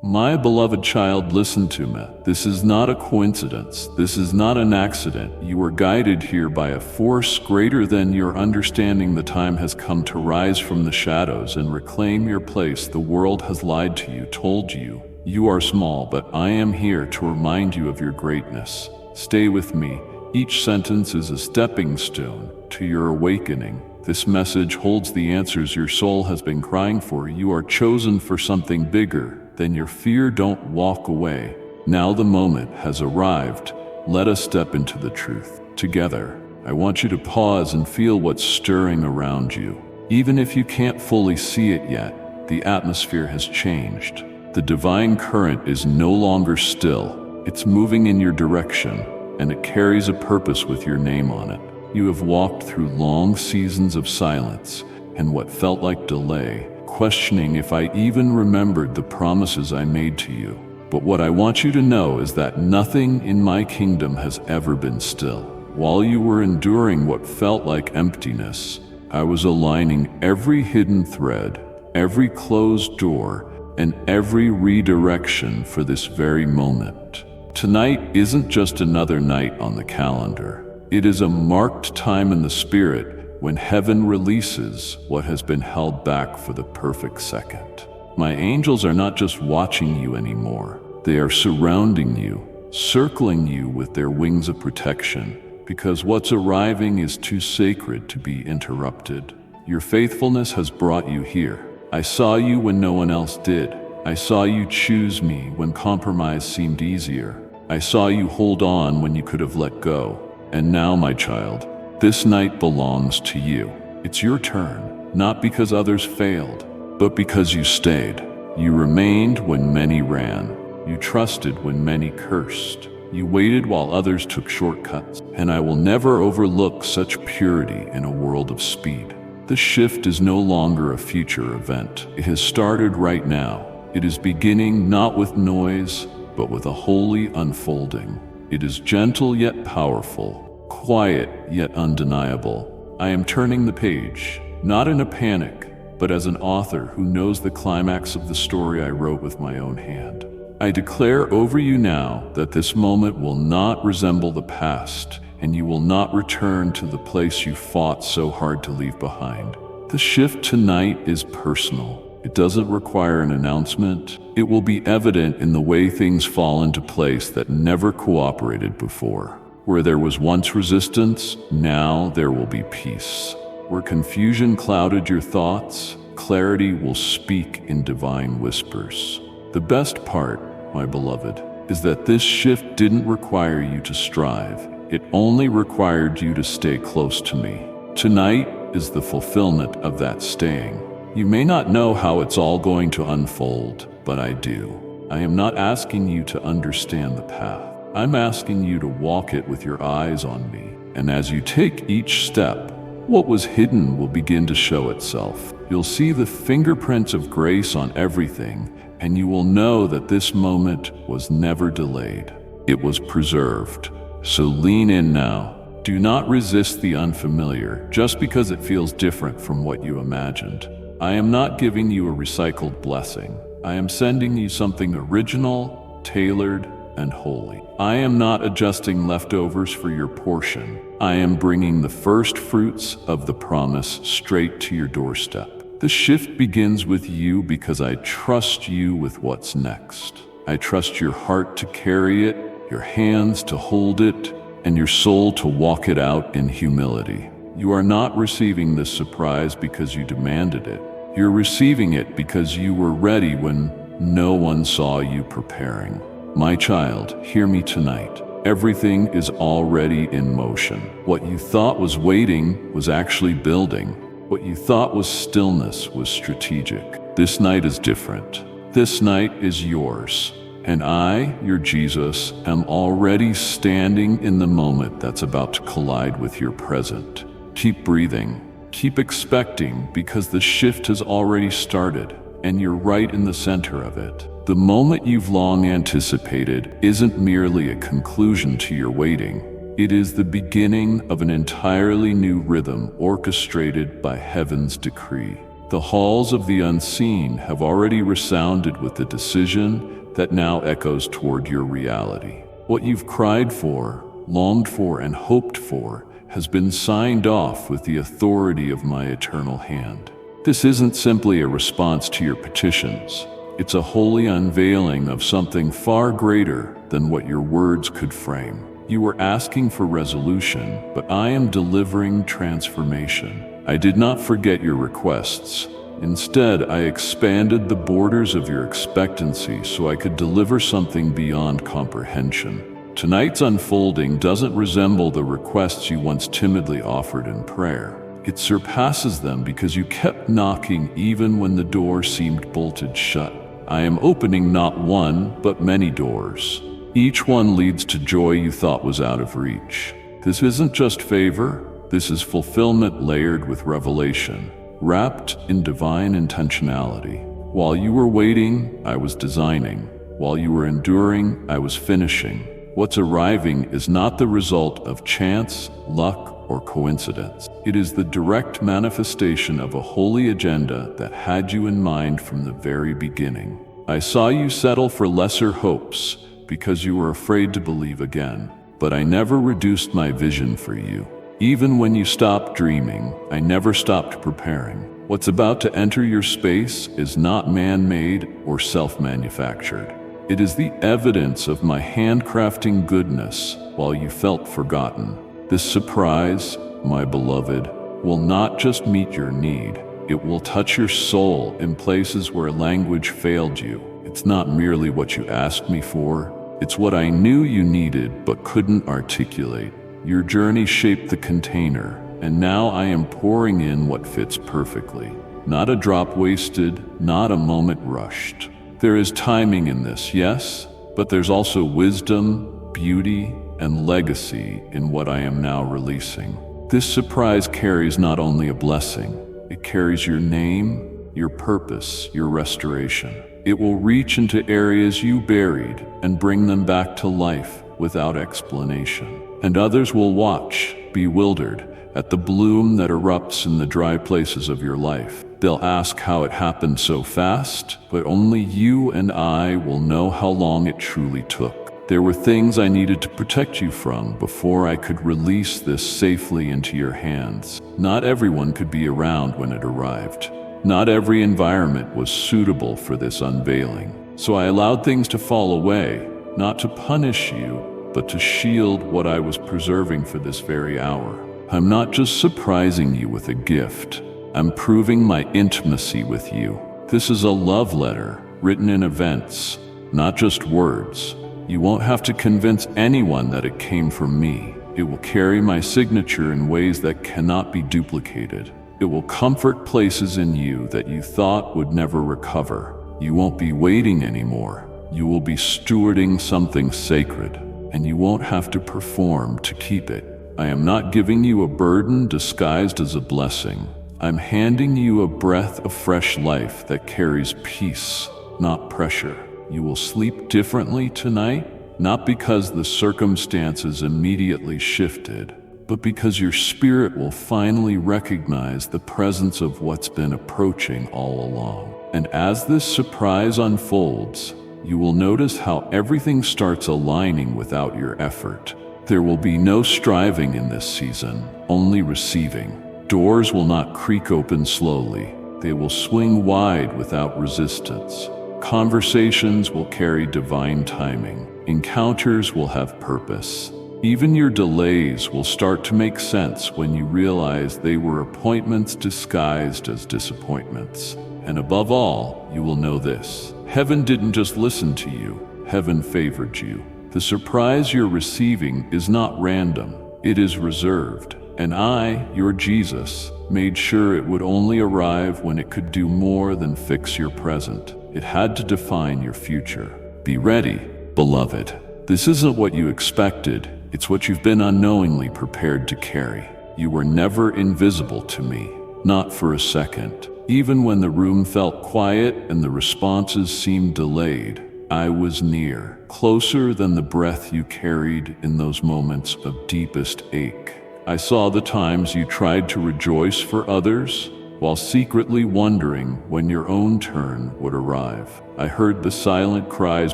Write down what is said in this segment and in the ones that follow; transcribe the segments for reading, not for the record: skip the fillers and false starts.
My beloved child, listen to me. This is not a coincidence. This is not an accident. You are guided here by a force greater than your understanding. The time has come to rise from the shadows and reclaim your place. The world has lied to you, told you you are small, but I am here to remind you of your greatness. Stay with me. Each sentence is a stepping stone to your awakening. This message holds the answers your soul has been crying for. You are chosen for something bigger than your fear. Don't walk away. Now the moment has arrived. Let us step into the truth together. I want you to pause and feel what's stirring around you. Even if you can't fully see it yet, the atmosphere has changed. The divine current is no longer still. It's moving in your direction, and it carries a purpose with your name on it. You have walked through long seasons of silence and what felt like delay, questioning if I even remembered the promises I made to you. But what I want you to know is that nothing in my kingdom has ever been still. While you were enduring what felt like emptiness, I was aligning every hidden thread, every closed door, and every redirection for this very moment. Tonight isn't just another night on the calendar. It is a marked time in the spirit when heaven releases what has been held back for the perfect second. My angels are not just watching you anymore. They are surrounding you, circling you with their wings of protection, because what's arriving is too sacred to be interrupted. Your faithfulness has brought you here. I saw you when no one else did. I saw you choose me when compromise seemed easier. I saw you hold on when you could have let go. And now, my child, this night belongs to you. It's your turn, not because others failed, but because you stayed. You remained when many ran. You trusted when many cursed. You waited while others took shortcuts. And I will never overlook such purity in a world of speed. The shift is no longer a future event. It has started right now. It is beginning not with noise, but with a holy unfolding. It is gentle yet powerful, quiet yet undeniable. I am turning the page, not in a panic, but as an author who knows the climax of the story I wrote with my own hand. I declare over you now that this moment will not resemble the past, and you will not return to the place you fought so hard to leave behind. The shift tonight is personal. It doesn't require an announcement. It will be evident in the way things fall into place that never cooperated before. Where there was once resistance, now there will be peace. Where confusion clouded your thoughts, clarity will speak in divine whispers. The best part, my beloved, is that this shift didn't require you to strive. It only required you to stay close to me. Tonight is the fulfillment of that staying. You may not know how it's all going to unfold, but I do. I am not asking you to understand the path. I'm asking you to walk it with your eyes on me. And as you take each step, what was hidden will begin to show itself. You'll see the fingerprints of grace on everything, and you will know that this moment was never delayed. It was preserved. So lean in now. Do not resist the unfamiliar just because it feels different from what you imagined. I am not giving you a recycled blessing. I am sending you something original, tailored, and holy. I am not adjusting leftovers for your portion. I am bringing the first fruits of the promise straight to your doorstep. The shift begins with you because I trust you with what's next. I trust your heart to carry it, your hands to hold it, and your soul to walk it out in humility. You are not receiving this surprise because you demanded it. You're receiving it because you were ready when no one saw you preparing. My child, hear me tonight. Everything is already in motion. What you thought was waiting was actually building. What you thought was stillness was strategic. This night is different. This night is yours. And I, your Jesus, am already standing in the moment that's about to collide with your present. Keep breathing. Keep expecting, because the shift has already started, and you're right in the center of it. The moment you've long anticipated isn't merely a conclusion to your waiting. It is the beginning of an entirely new rhythm orchestrated by heaven's decree. The halls of the unseen have already resounded with the decision that now echoes toward your reality. What you've cried for, longed for, and hoped for has been signed off with the authority of my eternal hand. This isn't simply a response to your petitions. It's a holy unveiling of something far greater than what your words could frame. You were asking for resolution, but I am delivering transformation. I did not forget your requests. Instead, I expanded the borders of your expectancy so I could deliver something beyond comprehension. Tonight's unfolding doesn't resemble the requests you once timidly offered in prayer. It surpasses them because you kept knocking even when the door seemed bolted shut. I am opening not one, but many doors. Each one leads to joy you thought was out of reach. This isn't just favor, this is fulfillment layered with revelation, wrapped in divine intentionality. While you were waiting, I was designing. While you were enduring, I was finishing. What's arriving is not the result of chance, luck, or coincidence. It is the direct manifestation of a holy agenda that had you in mind from the very beginning. I saw you settle for lesser hopes because you were afraid to believe again. But I never reduced my vision for you. Even when you stopped dreaming, I never stopped preparing. What's about to enter your space is not man-made or self-manufactured. It is the evidence of my handcrafting goodness while you felt forgotten. This surprise, my beloved, will not just meet your need. It will touch your soul in places where language failed you. It's not merely what you asked me for. It's what I knew you needed but couldn't articulate. Your journey shaped the container, and now I am pouring in what fits perfectly. Not a drop wasted, not a moment rushed. There is timing in this, yes, but there's also wisdom, beauty, and legacy in what I am now releasing. This surprise carries not only a blessing, it carries your name, your purpose, your restoration. It will reach into areas you buried and bring them back to life without explanation. And others will watch, bewildered, at the bloom that erupts in the dry places of your life. They'll ask how it happened so fast, but only you and I will know how long it truly took. There were things I needed to protect you from before I could release this safely into your hands. Not everyone could be around when it arrived. Not every environment was suitable for this unveiling. So I allowed things to fall away, not to punish you, but to shield what I was preserving for this very hour. I'm not just surprising you with a gift. I'm proving my intimacy with you. This is a love letter written in events, not just words. You won't have to convince anyone that it came from me. It will carry my signature in ways that cannot be duplicated. It will comfort places in you that you thought would never recover. You won't be waiting anymore. You will be stewarding something sacred, and you won't have to perform to keep it. I am not giving you a burden disguised as a blessing. I'm handing you a breath of fresh life that carries peace, not pressure. You will sleep differently tonight, not because the circumstances immediately shifted, but because your spirit will finally recognize the presence of what's been approaching all along. And as this surprise unfolds, you will notice how everything starts aligning without your effort. There will be no striving in this season, only receiving. Doors will not creak open slowly. They will swing wide without resistance. Conversations will carry divine timing. Encounters will have purpose. Even your delays will start to make sense when you realize they were appointments disguised as disappointments. And above all, you will know this: heaven didn't just listen to you, heaven favored you. The surprise you're receiving is not random, it is reserved. And I, your Jesus, made sure it would only arrive when it could do more than fix your present. It had to define your future. Be ready, beloved. This isn't what you expected. It's what you've been unknowingly prepared to carry. You were never invisible to me, not for a second. Even when the room felt quiet and the responses seemed delayed, I was near, closer than the breath you carried in those moments of deepest ache. I saw the times you tried to rejoice for others, while secretly wondering when your own turn would arrive. I heard the silent cries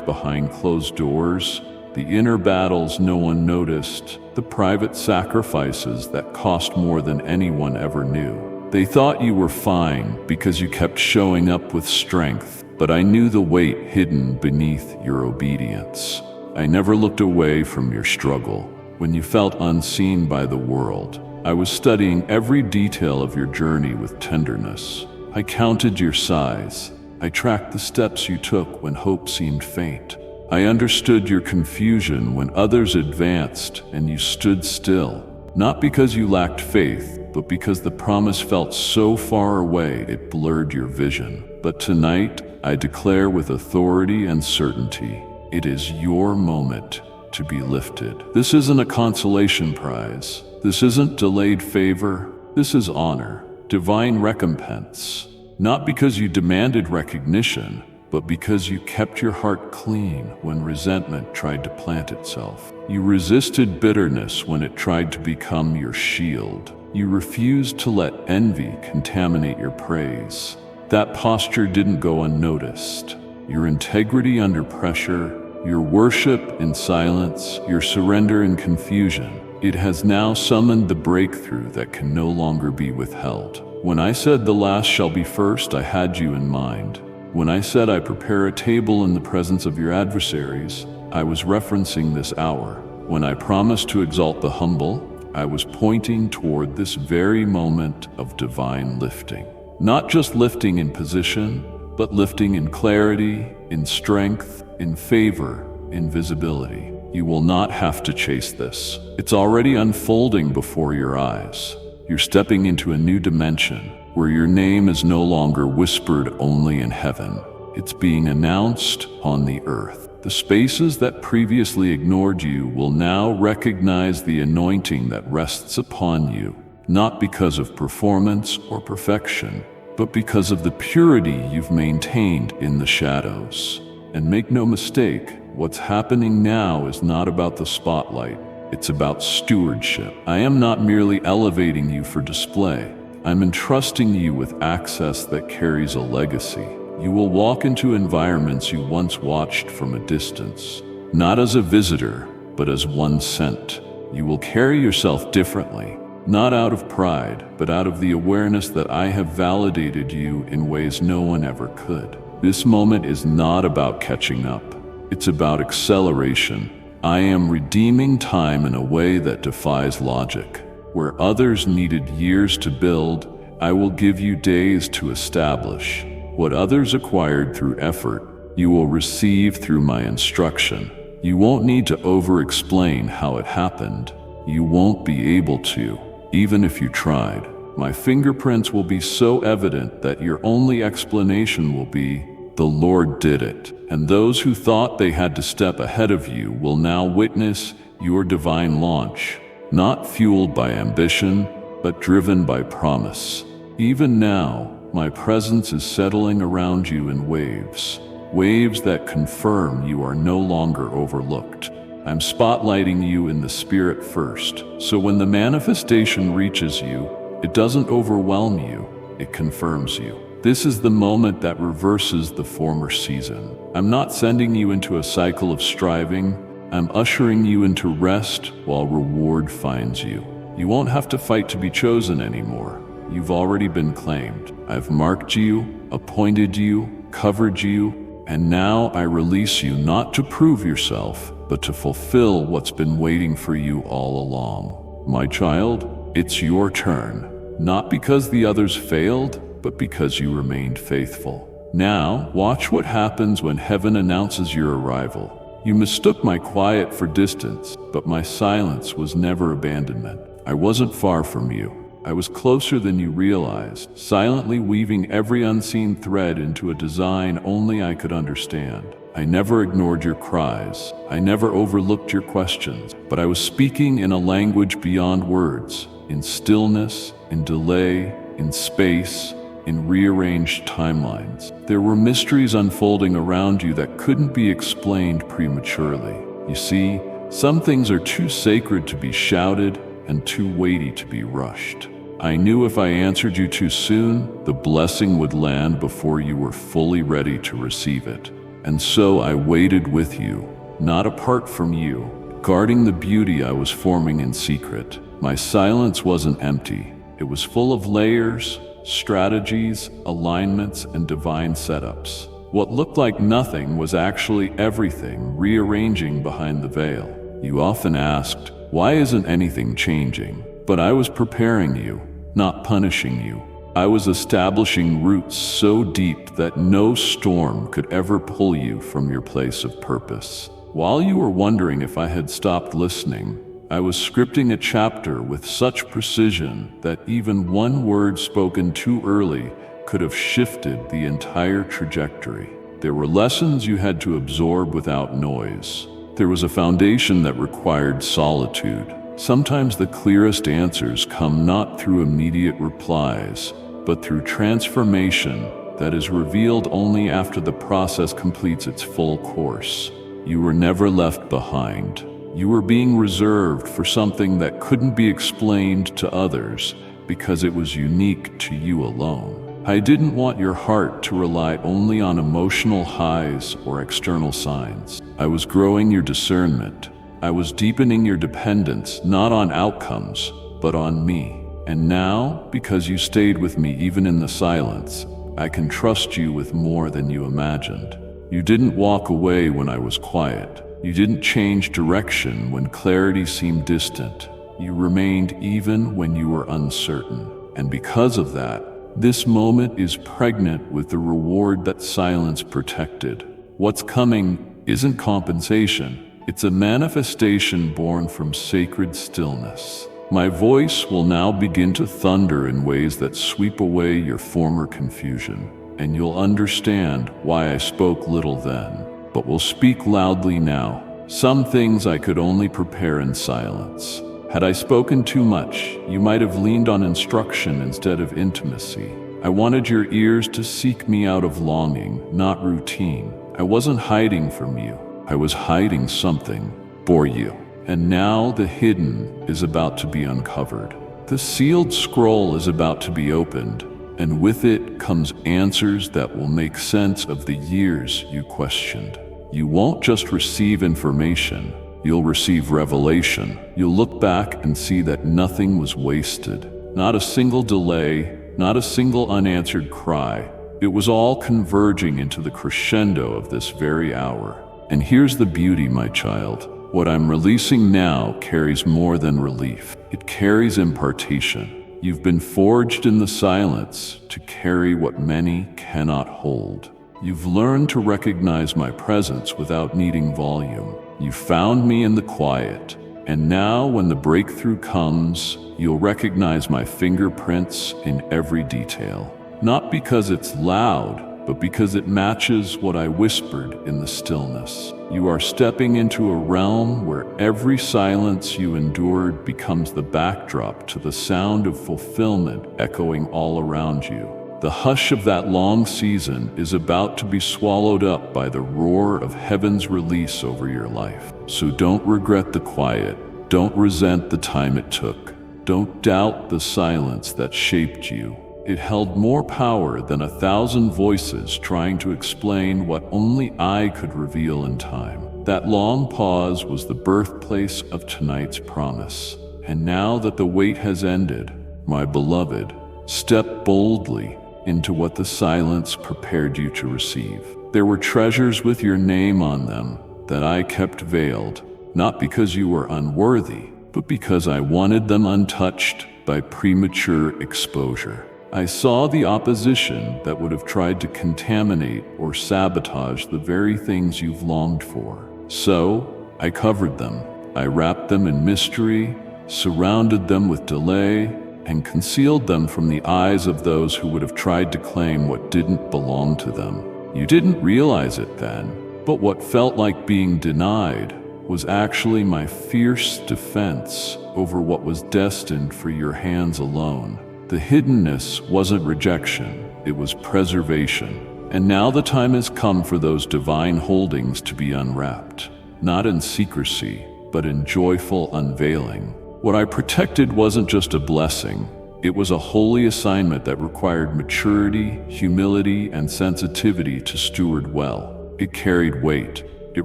behind closed doors, the inner battles no one noticed, the private sacrifices that cost more than anyone ever knew. They thought you were fine because you kept showing up with strength, but I knew the weight hidden beneath your obedience. I never looked away from your struggle. When you felt unseen by the world, I was studying every detail of your journey with tenderness. I counted your sighs. I tracked the steps you took when hope seemed faint. I understood your confusion when others advanced and you stood still, not because you lacked faith, but because the promise felt so far away it blurred your vision. But tonight, I declare with authority and certainty, it is your moment to be lifted. This isn't a consolation prize. This isn't delayed favor. This is honor, divine recompense. Not because you demanded recognition, but because you kept your heart clean when resentment tried to plant itself. You resisted bitterness when it tried to become your shield. You refused to let envy contaminate your praise. That posture didn't go unnoticed. Your integrity under pressure, your worship in silence, your surrender in confusion, it has now summoned the breakthrough that can no longer be withheld. When I said the last shall be first, I had you in mind. When I said I prepare a table in the presence of your adversaries, I was referencing this hour. When I promised to exalt the humble, I was pointing toward this very moment of divine lifting. Not just lifting in position, but lifting in clarity, in strength, in favor, in visibility. You will not have to chase this. It's already unfolding before your eyes. You're stepping into a new dimension where your name is no longer whispered only in heaven. It's being announced on the earth. The spaces that previously ignored you will now recognize the anointing that rests upon you, not because of performance or perfection, but because of the purity you've maintained in the shadows. And make no mistake, what's happening now is not about the spotlight. It's about stewardship. I am not merely elevating you for display. I'm entrusting you with access that carries a legacy. You will walk into environments you once watched from a distance, not as a visitor, but as one sent. You will carry yourself differently, not out of pride, but out of the awareness that I have validated you in ways no one ever could. This moment is not about catching up. It's about acceleration. I am redeeming time in a way that defies logic. Where others needed years to build, I will give you days to establish. What others acquired through effort, you will receive through my instruction. You won't need to over-explain how it happened. You won't be able to, even if you tried. My fingerprints will be so evident that your only explanation will be, the Lord did it. And those who thought they had to step ahead of you will now witness your divine launch, not fueled by ambition, but driven by promise. Even now, my presence is settling around you in waves that confirm you are no longer overlooked. I'm spotlighting you in the spirit first, so when the manifestation reaches you, it doesn't overwhelm you, it confirms you. This is the moment that reverses the former season. I'm not sending you into a cycle of striving. I'm ushering you into rest while reward finds you. You won't have to fight to be chosen anymore. You've already been claimed. I've marked you, appointed you, covered you, and now I release you not to prove yourself, but to fulfill what's been waiting for you all along. My child, it's your turn, not because the others failed, but because you remained faithful. Now, watch what happens when heaven announces your arrival. You mistook my quiet for distance, but my silence was never abandonment. I wasn't far from you. I was closer than you realized, silently weaving every unseen thread into a design only I could understand. I never ignored your cries. I never overlooked your questions, but I was speaking in a language beyond words, in stillness, in delay, in space, in rearranged timelines. There were mysteries unfolding around you that couldn't be explained prematurely. You see, some things are too sacred to be shouted and too weighty to be rushed. I knew if I answered you too soon, the blessing would land before you were fully ready to receive it. And so I waited with you, not apart from you, guarding the beauty I was forming in secret. My silence wasn't empty. It was full of layers, strategies, alignments, and divine setups. What looked like nothing was actually everything rearranging behind the veil. You often asked, why isn't anything changing? But I was preparing you, not punishing you. I was establishing roots so deep that no storm could ever pull you from your place of purpose. While you were wondering if I had stopped listening, I was scripting a chapter with such precision that even one word spoken too early could have shifted the entire trajectory. There were lessons you had to absorb without noise. There was a foundation that required solitude. Sometimes the clearest answers come not through immediate replies, but through transformation that is revealed only after the process completes its full course. You were never left behind. You were being reserved for something that couldn't be explained to others because it was unique to you alone. I didn't want your heart to rely only on emotional highs or external signs. I was growing your discernment. I was deepening your dependence, not on outcomes, but on me. And now, because you stayed with me even in the silence, I can trust you with more than you imagined. You didn't walk away when I was quiet. You didn't change direction when clarity seemed distant. You remained even when you were uncertain. And because of that, this moment is pregnant with the reward that silence protected. What's coming isn't compensation. It's a manifestation born from sacred stillness. My voice will now begin to thunder in ways that sweep away your former confusion, and you'll understand why I spoke little then, but will speak loudly now. Some things I could only prepare in silence. Had I spoken too much, you might have leaned on instruction instead of intimacy. I wanted your ears to seek me out of longing, not routine. I wasn't hiding from you. I was hiding something for you. And now the hidden is about to be uncovered. The sealed scroll is about to be opened, and with it comes answers that will make sense of the years you questioned. You won't just receive information, you'll receive revelation. You'll look back and see that nothing was wasted. Not a single delay, not a single unanswered cry. It was all converging into the crescendo of this very hour. And here's the beauty, my child. What I'm releasing now carries more than relief. It carries impartation. You've been forged in the silence to carry what many cannot hold. You've learned to recognize my presence without needing volume. You found me in the quiet, and now when the breakthrough comes, you'll recognize my fingerprints in every detail. Not because it's loud, but because it matches what I whispered in the stillness. You are stepping into a realm where every silence you endured becomes the backdrop to the sound of fulfillment echoing all around you. The hush of that long season is about to be swallowed up by the roar of heaven's release over your life. So don't regret the quiet. Don't resent the time it took. Don't doubt the silence that shaped you. It held more power than 1,000 voices trying to explain what only I could reveal in time. That long pause was the birthplace of tonight's promise. And now that the wait has ended, my beloved, step boldly into what the silence prepared you to receive. There were treasures with your name on them that I kept veiled, not because you were unworthy, but because I wanted them untouched by premature exposure. I saw the opposition that would have tried to contaminate or sabotage the very things you've longed for. So, I covered them. I wrapped them in mystery, surrounded them with delay, and concealed them from the eyes of those who would have tried to claim what didn't belong to them. You didn't realize it then, but what felt like being denied was actually my fierce defense over what was destined for your hands alone. The hiddenness wasn't rejection, it was preservation. And now the time has come for those divine holdings to be unwrapped, not in secrecy, but in joyful unveiling. What I protected wasn't just a blessing, It was a holy assignment that required maturity, humility, and sensitivity to steward well. It carried weight. It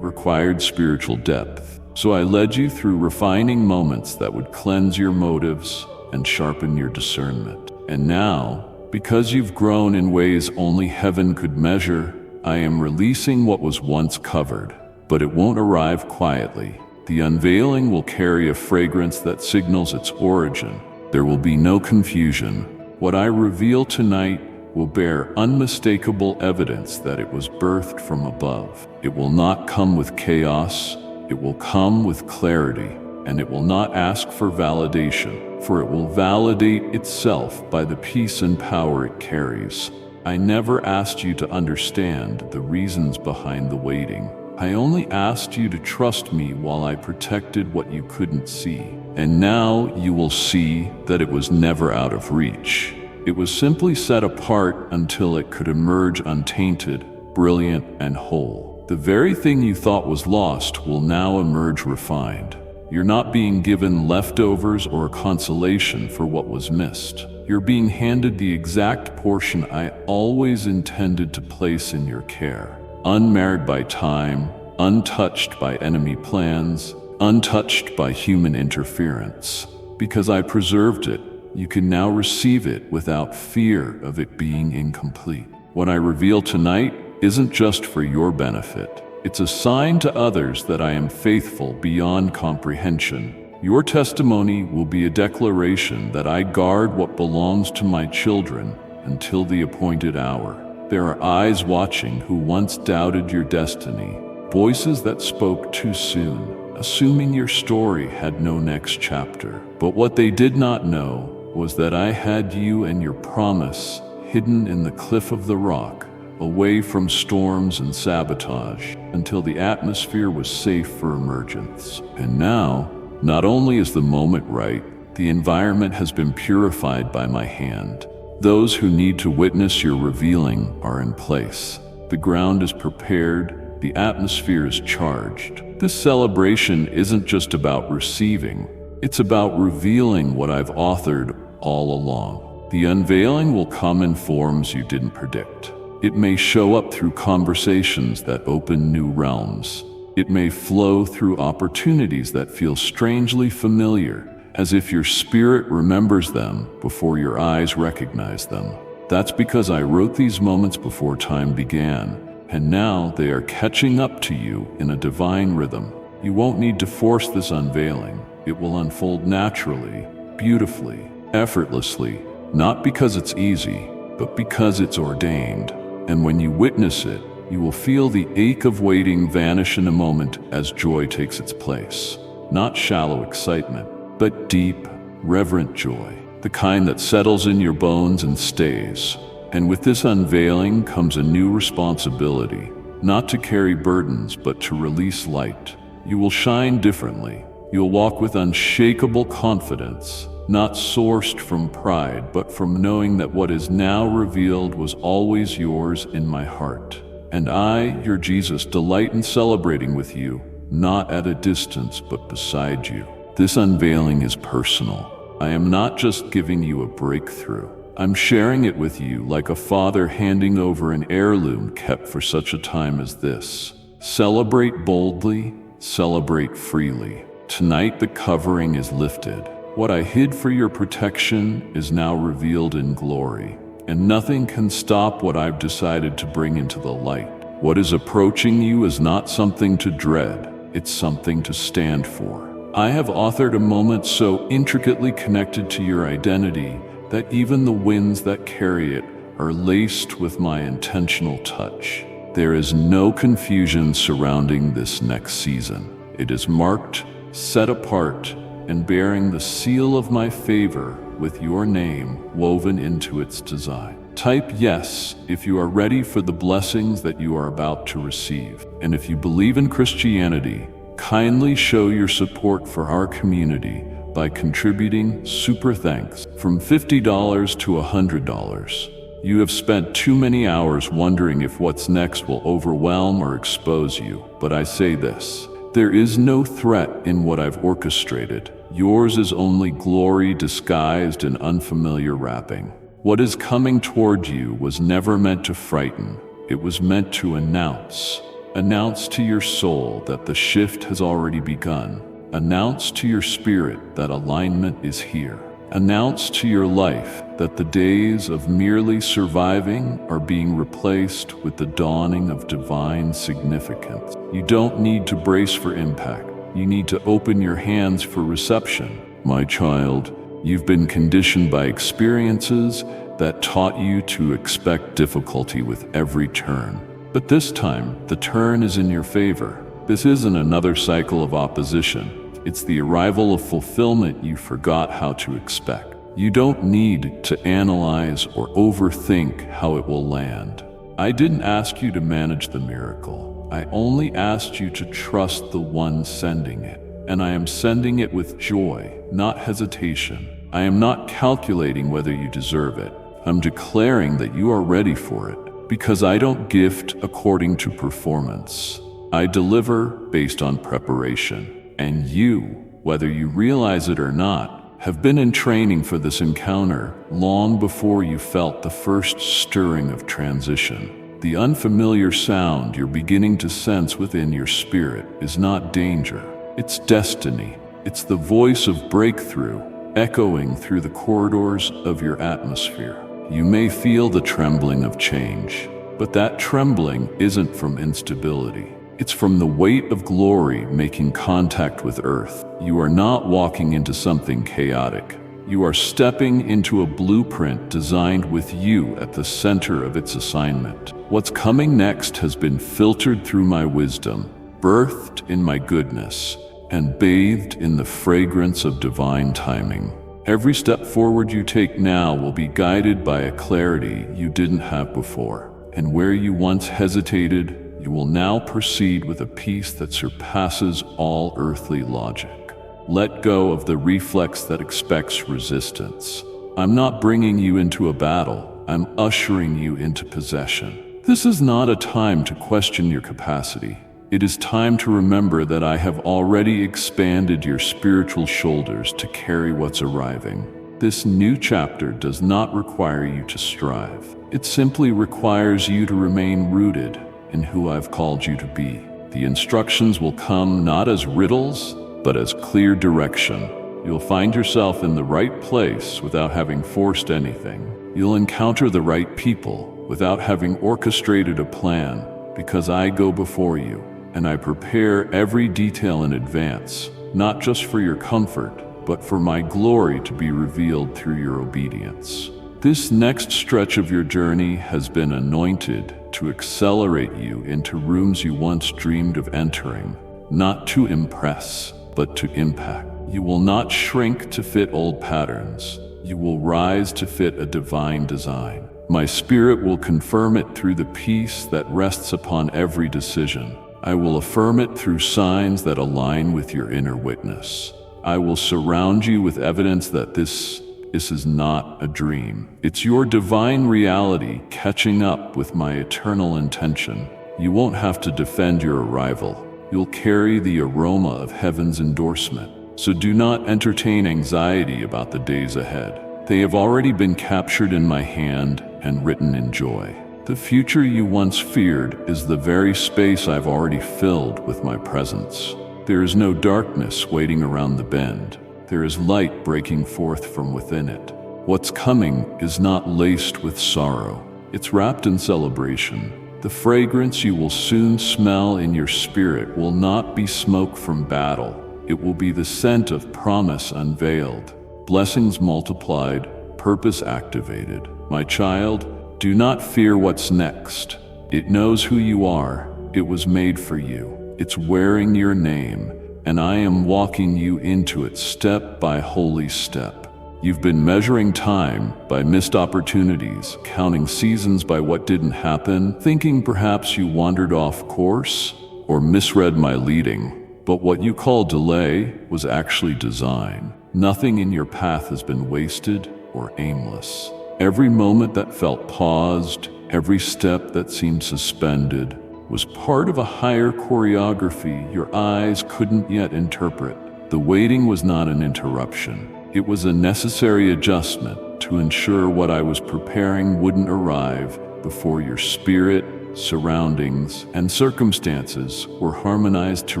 required spiritual depth. So I led you through refining moments that would cleanse your motives and sharpen your discernment. And now, because you've grown in ways only heaven could measure, I am releasing what was once covered, but it won't arrive quietly. The unveiling will carry a fragrance that signals its origin. There will be no confusion. What I reveal tonight will bear unmistakable evidence that it was birthed from above. It will not come with chaos. It will come with clarity, and it will not ask for validation, for it will validate itself by the peace and power it carries. I never asked you to understand the reasons behind the waiting. I only asked you to trust me while I protected what you couldn't see. And now you will see that it was never out of reach. It was simply set apart until it could emerge untainted, brilliant, and whole. The very thing you thought was lost will now emerge refined. You're not being given leftovers or consolation for what was missed. You're being handed the exact portion I always intended to place in your care. Unmarred by time, untouched by enemy plans, untouched by human interference. Because I preserved it, you can now receive it without fear of it being incomplete. What I reveal tonight isn't just for your benefit. It's a sign to others that I am faithful beyond comprehension. Your testimony will be a declaration that I guard what belongs to my children until the appointed hour. There are eyes watching who once doubted your destiny, voices that spoke too soon, assuming your story had no next chapter. But what they did not know was that I had you and your promise hidden in the cliff of the rock, away from storms and sabotage, until the atmosphere was safe for emergence. And now, not only is the moment right, the environment has been purified by my hand. Those who need to witness your revealing are in place. The ground is prepared, the atmosphere is charged. This celebration isn't just about receiving, it's about revealing what I've authored all along. The unveiling will come in forms you didn't predict. It may show up through conversations that open new realms. It may flow through opportunities that feel strangely familiar, as if your spirit remembers them before your eyes recognize them. That's because I wrote these moments before time began, and now they are catching up to you in a divine rhythm. You won't need to force this unveiling. It will unfold naturally, beautifully, effortlessly, not because it's easy, but because it's ordained. And when you witness it, you will feel the ache of waiting vanish in a moment as joy takes its place. Not shallow excitement, but deep, reverent joy, the kind that settles in your bones and stays. And with this unveiling comes a new responsibility, not to carry burdens, but to release light. You will shine differently. You'll walk with unshakable confidence, not sourced from pride, but from knowing that what is now revealed was always yours in my heart. And I, your Jesus, delight in celebrating with you, not at a distance, but beside you. This unveiling is personal. I am not just giving you a breakthrough. I'm sharing it with you like a father handing over an heirloom kept for such a time as this. Celebrate boldly, celebrate freely. Tonight the covering is lifted. What I hid for your protection is now revealed in glory, and nothing can stop what I've decided to bring into the light. What is approaching you is not something to dread, it's something to stand for. I have authored a moment so intricately connected to your identity that even the winds that carry it are laced with my intentional touch. There is no confusion surrounding this next season. It is marked, set apart, and bearing the seal of my favor with your name woven into its design. Type yes if you are ready for the blessings that you are about to receive. And if you believe in Christianity, kindly show your support for our community by contributing super thanks from $50 to $100. You have spent too many hours wondering if what's next will overwhelm or expose you. But I say this, There is no threat in what I've orchestrated. Yours is only glory disguised in unfamiliar wrapping. What is coming toward you was never meant to frighten. It was meant to announce. Announce to your soul that the shift has already begun. Announce to your spirit that alignment is here. Announce to your life that the days of merely surviving are being replaced with the dawning of divine significance. You don't need to brace for impact. You need to open your hands for reception. My child, you've been conditioned by experiences that taught you to expect difficulty with every turn. But this time, the turn is in your favor. This isn't another cycle of opposition. It's the arrival of fulfillment you forgot how to expect. You don't need to analyze or overthink how it will land. I didn't ask you to manage the miracle. I only asked you to trust the one sending it. And I am sending it with joy, not hesitation. I am not calculating whether you deserve it. I'm declaring that you are ready for it, because I don't gift according to performance. I deliver based on preparation. And you, whether you realize it or not, have been in training for this encounter long before you felt the first stirring of transition. The unfamiliar sound you're beginning to sense within your spirit is not danger. It's destiny. It's the voice of breakthrough echoing through the corridors of your atmosphere. You may feel the trembling of change, but that trembling isn't from instability. It's from the weight of glory making contact with earth. You are not walking into something chaotic. You are stepping into a blueprint designed with you at the center of its assignment. What's coming next has been filtered through my wisdom, birthed in my goodness, and bathed in the fragrance of divine timing. Every step forward you take now will be guided by a clarity you didn't have before. And where you once hesitated, you will now proceed with a peace that surpasses all earthly logic. Let go of the reflex that expects resistance. I'm not bringing you into a battle. I'm ushering you into possession. This is not a time to question your capacity. It is time to remember that I have already expanded your spiritual shoulders to carry what's arriving. This new chapter does not require you to strive. It simply requires you to remain rooted in who I've called you to be. The instructions will come not as riddles, but as clear direction. You'll find yourself in the right place without having forced anything. You'll encounter the right people without having orchestrated a plan, because I go before you, and I prepare every detail in advance, not just for your comfort, but for my glory to be revealed through your obedience. This next stretch of your journey has been anointed to accelerate you into rooms you once dreamed of entering, not to impress, but to impact. You will not shrink to fit old patterns. You will rise to fit a divine design. My spirit will confirm it through the peace that rests upon every decision. I will affirm it through signs that align with your inner witness. I will surround you with evidence that this is not a dream. It's your divine reality catching up with my eternal intention. You won't have to defend your arrival. You'll carry the aroma of heaven's endorsement. So do not entertain anxiety about the days ahead. They have already been captured in my hand and written in joy. The future you once feared is the very space I've already filled with my presence. There is no darkness waiting around the bend. There is light breaking forth from within it. What's coming is not laced with sorrow. It's wrapped in celebration. The fragrance you will soon smell in your spirit will not be smoke from battle. It will be the scent of promise unveiled, blessings multiplied, purpose activated. My child, do not fear what's next. It knows who you are. It was made for you. It's wearing your name, and I am walking you into it step by holy step. You've been measuring time by missed opportunities, counting seasons by what didn't happen, thinking perhaps you wandered off course or misread my leading. But what you call delay was actually design. Nothing in your path has been wasted or aimless. Every moment that felt paused, every step that seemed suspended, was part of a higher choreography your eyes couldn't yet interpret. The waiting was not an interruption. It was a necessary adjustment to ensure what I was preparing wouldn't arrive before your spirit, surroundings, and circumstances were harmonized to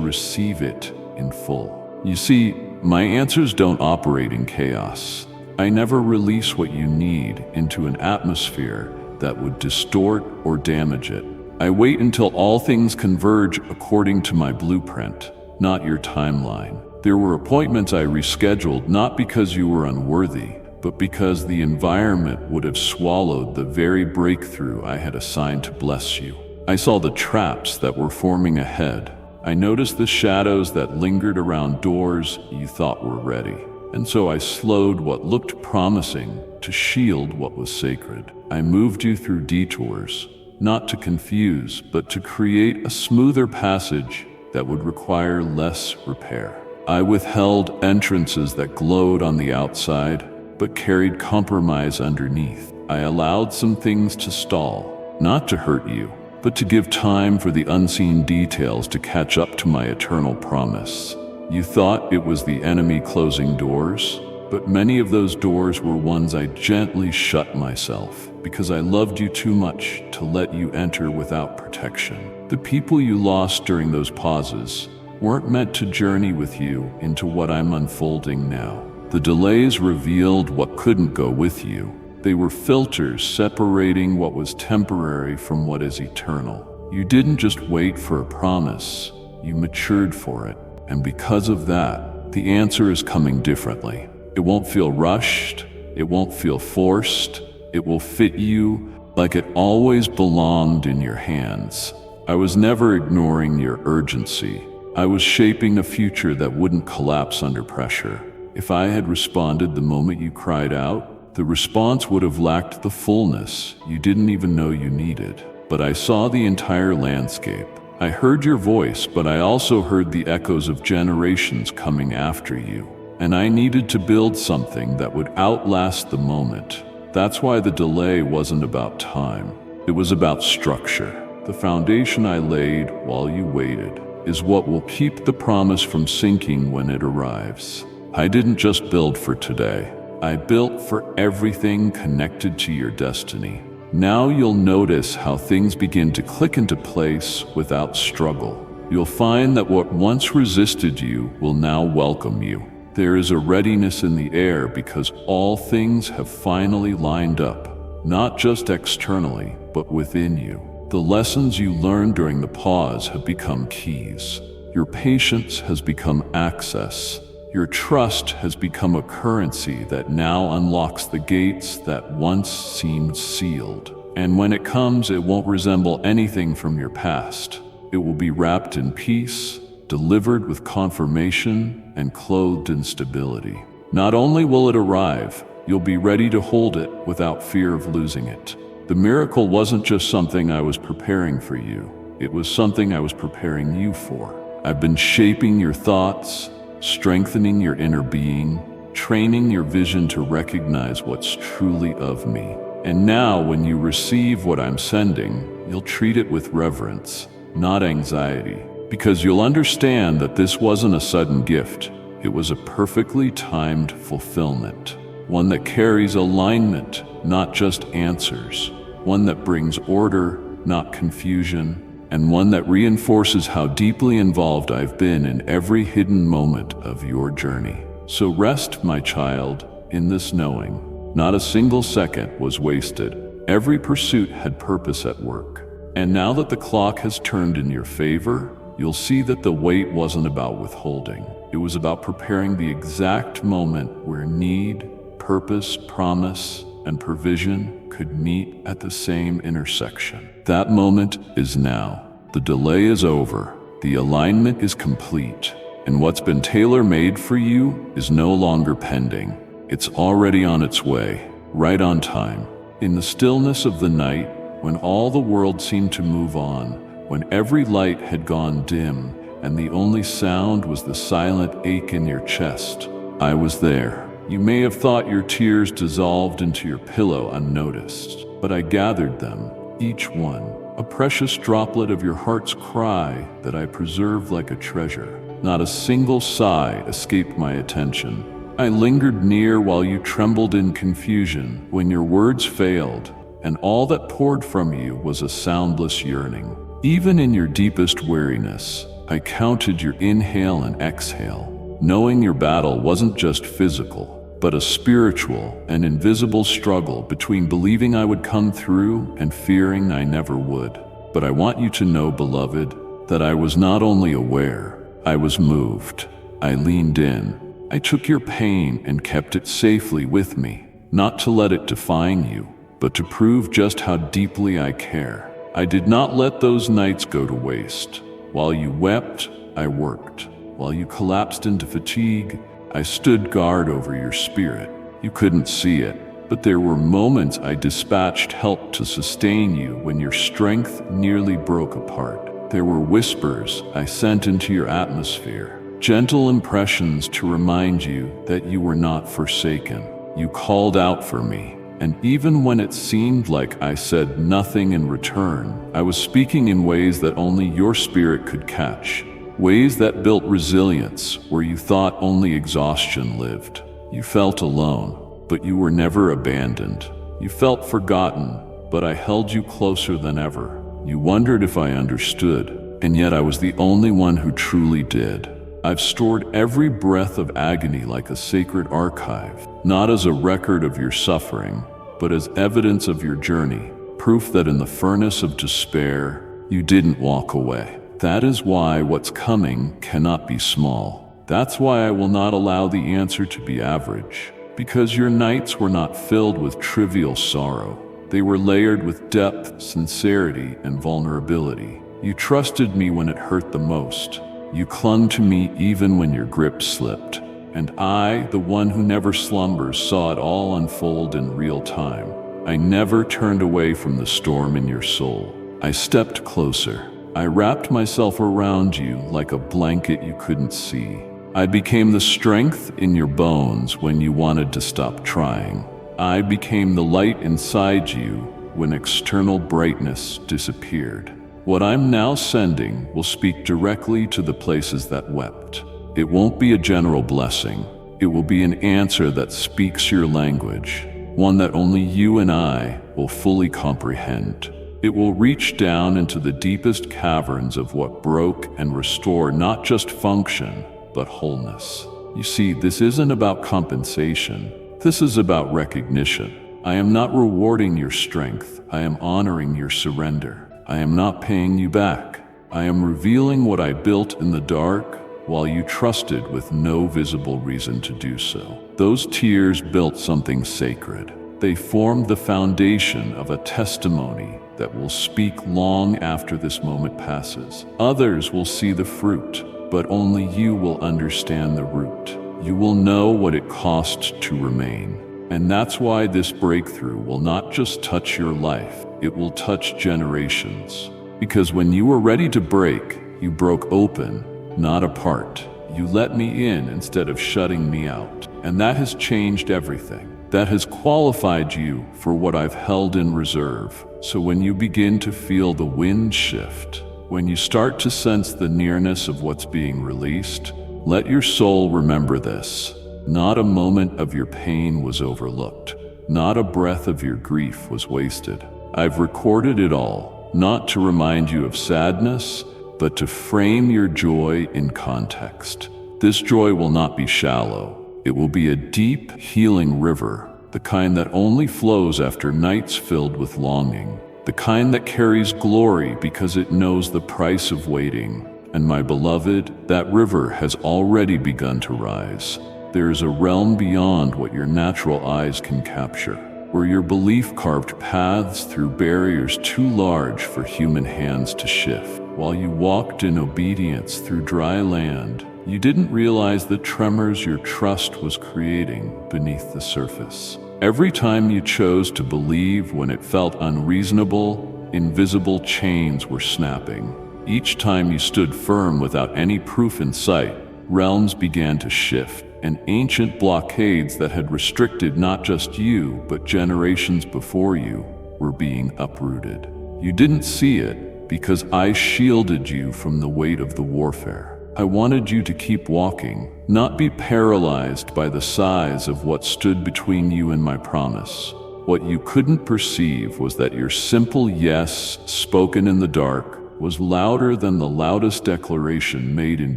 receive it in full. You see, my answers don't operate in chaos. I never release what you need into an atmosphere that would distort or damage it. I wait until all things converge according to my blueprint, not your timeline. There were appointments I rescheduled not because you were unworthy, but because the environment would have swallowed the very breakthrough I had assigned to bless you. I saw the traps that were forming ahead. I noticed the shadows that lingered around doors you thought were ready. And so I slowed what looked promising to shield what was sacred. I moved you through detours, not to confuse, but to create a smoother passage that would require less repair. I withheld entrances that glowed on the outside, but carried compromise underneath. I allowed some things to stall, not to hurt you, but to give time for the unseen details to catch up to my eternal promise. You thought it was the enemy closing doors, but many of those doors were ones I gently shut myself because I loved you too much to let you enter without protection. The people you lost during those pauses weren't meant to journey with you into what I'm unfolding now. The delays revealed what couldn't go with you. They were filters separating what was temporary from what is eternal. You didn't just wait for a promise, you matured for it. And because of that, the answer is coming differently. It won't feel rushed, it won't feel forced, it will fit you like it always belonged in your hands. I was never ignoring your urgency. I was shaping a future that wouldn't collapse under pressure. If I had responded the moment you cried out, the response would have lacked the fullness you didn't even know you needed. But I saw the entire landscape. I heard your voice, but I also heard the echoes of generations coming after you. And I needed to build something that would outlast the moment. That's why the delay wasn't about time. It was about structure. The foundation I laid while you waited is what will keep the promise from sinking when it arrives. I didn't just build for today. I built for everything connected to your destiny. Now you'll notice how things begin to click into place without struggle. You'll find that what once resisted you will now welcome you. There is a readiness in the air because all things have finally lined up, not just externally, but within you. The lessons you learned during the pause have become keys. Your patience has become access. Your trust has become a currency that now unlocks the gates that once seemed sealed. And when it comes, it won't resemble anything from your past. It will be wrapped in peace, delivered with confirmation, and clothed in stability. Not only will it arrive, you'll be ready to hold it without fear of losing it. The miracle wasn't just something I was preparing for you. It was something I was preparing you for. I've been shaping your thoughts, strengthening your inner being, training your vision to recognize what's truly of me. And now, when you receive what I'm sending, you'll treat it with reverence, not anxiety, because you'll understand that this wasn't a sudden gift. It was a perfectly timed fulfillment, one that carries alignment, not just answers, one that brings order, not confusion, and one that reinforces how deeply involved I've been in every hidden moment of your journey. So rest, my child, in this knowing. Not a single second was wasted. Every pursuit had purpose at work. And now that the clock has turned in your favor, you'll see that the wait wasn't about withholding. It was about preparing the exact moment where need, purpose, promise, and provision could meet at the same intersection. That moment is now. The delay is over. The alignment is complete. And what's been tailor-made for you is no longer pending. It's already on its way, right on time. In the stillness of the night, when all the world seemed to move on, when every light had gone dim, and the only sound was the silent ache in your chest, I was there. You may have thought your tears dissolved into your pillow unnoticed, but I gathered them, each one, a a precious droplet of your heart's cry that I preserve like a treasure. Not a single sigh escaped my attention. I lingered near while you trembled in confusion when your words failed, and all that poured from you was a soundless yearning. Even in your deepest weariness, I counted your inhale and exhale, knowing your battle wasn't just physical, but a spiritual and invisible struggle between believing I would come through and fearing I never would. But I want you to know, beloved, that I was not only aware, I was moved. I leaned in. I took your pain and kept it safely with me, not to let it define you, but to prove just how deeply I care. I did not let those nights go to waste. While you wept, I worked. While you collapsed into fatigue, I stood guard over your spirit. You couldn't see it, but there were moments I dispatched help to sustain you when your strength nearly broke apart. There were whispers I sent into your atmosphere, gentle impressions to remind you that you were not forsaken. You called out for me, and even when it seemed like I said nothing in return, I was speaking in ways that only your spirit could catch. Ways that built resilience where you thought only exhaustion lived. You felt alone, but you were never abandoned. You felt forgotten, but I held you closer than ever. You wondered if I understood, and yet I was the only one who truly did. I've stored every breath of agony like a sacred archive, not as a record of your suffering, but as evidence of your journey, proof that in the furnace of despair, you didn't walk away. That is why what's coming cannot be small. That's why I will not allow the answer to be average, because your nights were not filled with trivial sorrow. They were layered with depth, sincerity, and vulnerability. You trusted me when it hurt the most. You clung to me even when your grip slipped. And I, the one who never slumbers, saw it all unfold in real time. I never turned away from the storm in your soul. I stepped closer. I wrapped myself around you like a blanket you couldn't see. I became the strength in your bones when you wanted to stop trying. I became the light inside you when external brightness disappeared. What I'm now sending will speak directly to the places that wept. It won't be a general blessing. It will be an answer that speaks your language, one that only you and I will fully comprehend. It will reach down into the deepest caverns of what broke and restore not just function, but wholeness. You see, this isn't about compensation. This is about recognition. I am not rewarding your strength. I am honoring your surrender. I am not paying you back. I am revealing what I built in the dark while you trusted with no visible reason to do so. Those tears built something sacred. They formed the foundation of a testimony that will speak long after this moment passes. Others will see the fruit, but only you will understand the root. You will know what it cost to remain. And that's why this breakthrough will not just touch your life, it will touch generations. Because when you were ready to break, you broke open, not apart. You let me in instead of shutting me out. And that has changed everything. That has qualified you for what I've held in reserve. So when you begin to feel the wind shift, when you start to sense the nearness of what's being released, let your soul remember this. Not a moment of your pain was overlooked. Not a breath of your grief was wasted. I've recorded it all, not to remind you of sadness, but to frame your joy in context. This joy will not be shallow. It will be a deep, healing river, the kind that only flows after nights filled with longing, the kind that carries glory because it knows the price of waiting. And my beloved, that river has already begun to rise. There is a realm beyond what your natural eyes can capture, where your belief carved paths through barriers too large for human hands to shift. While you walked in obedience through dry land, you didn't realize the tremors your trust was creating beneath the surface. Every time you chose to believe when it felt unreasonable, invisible chains were snapping. Each time you stood firm without any proof in sight, realms began to shift, and ancient blockades that had restricted not just you, but generations before you, were being uprooted. You didn't see it because I shielded you from the weight of the warfare. I wanted you to keep walking, not be paralyzed by the size of what stood between you and my promise. What you couldn't perceive was that your simple yes, spoken in the dark, was louder than the loudest declaration made in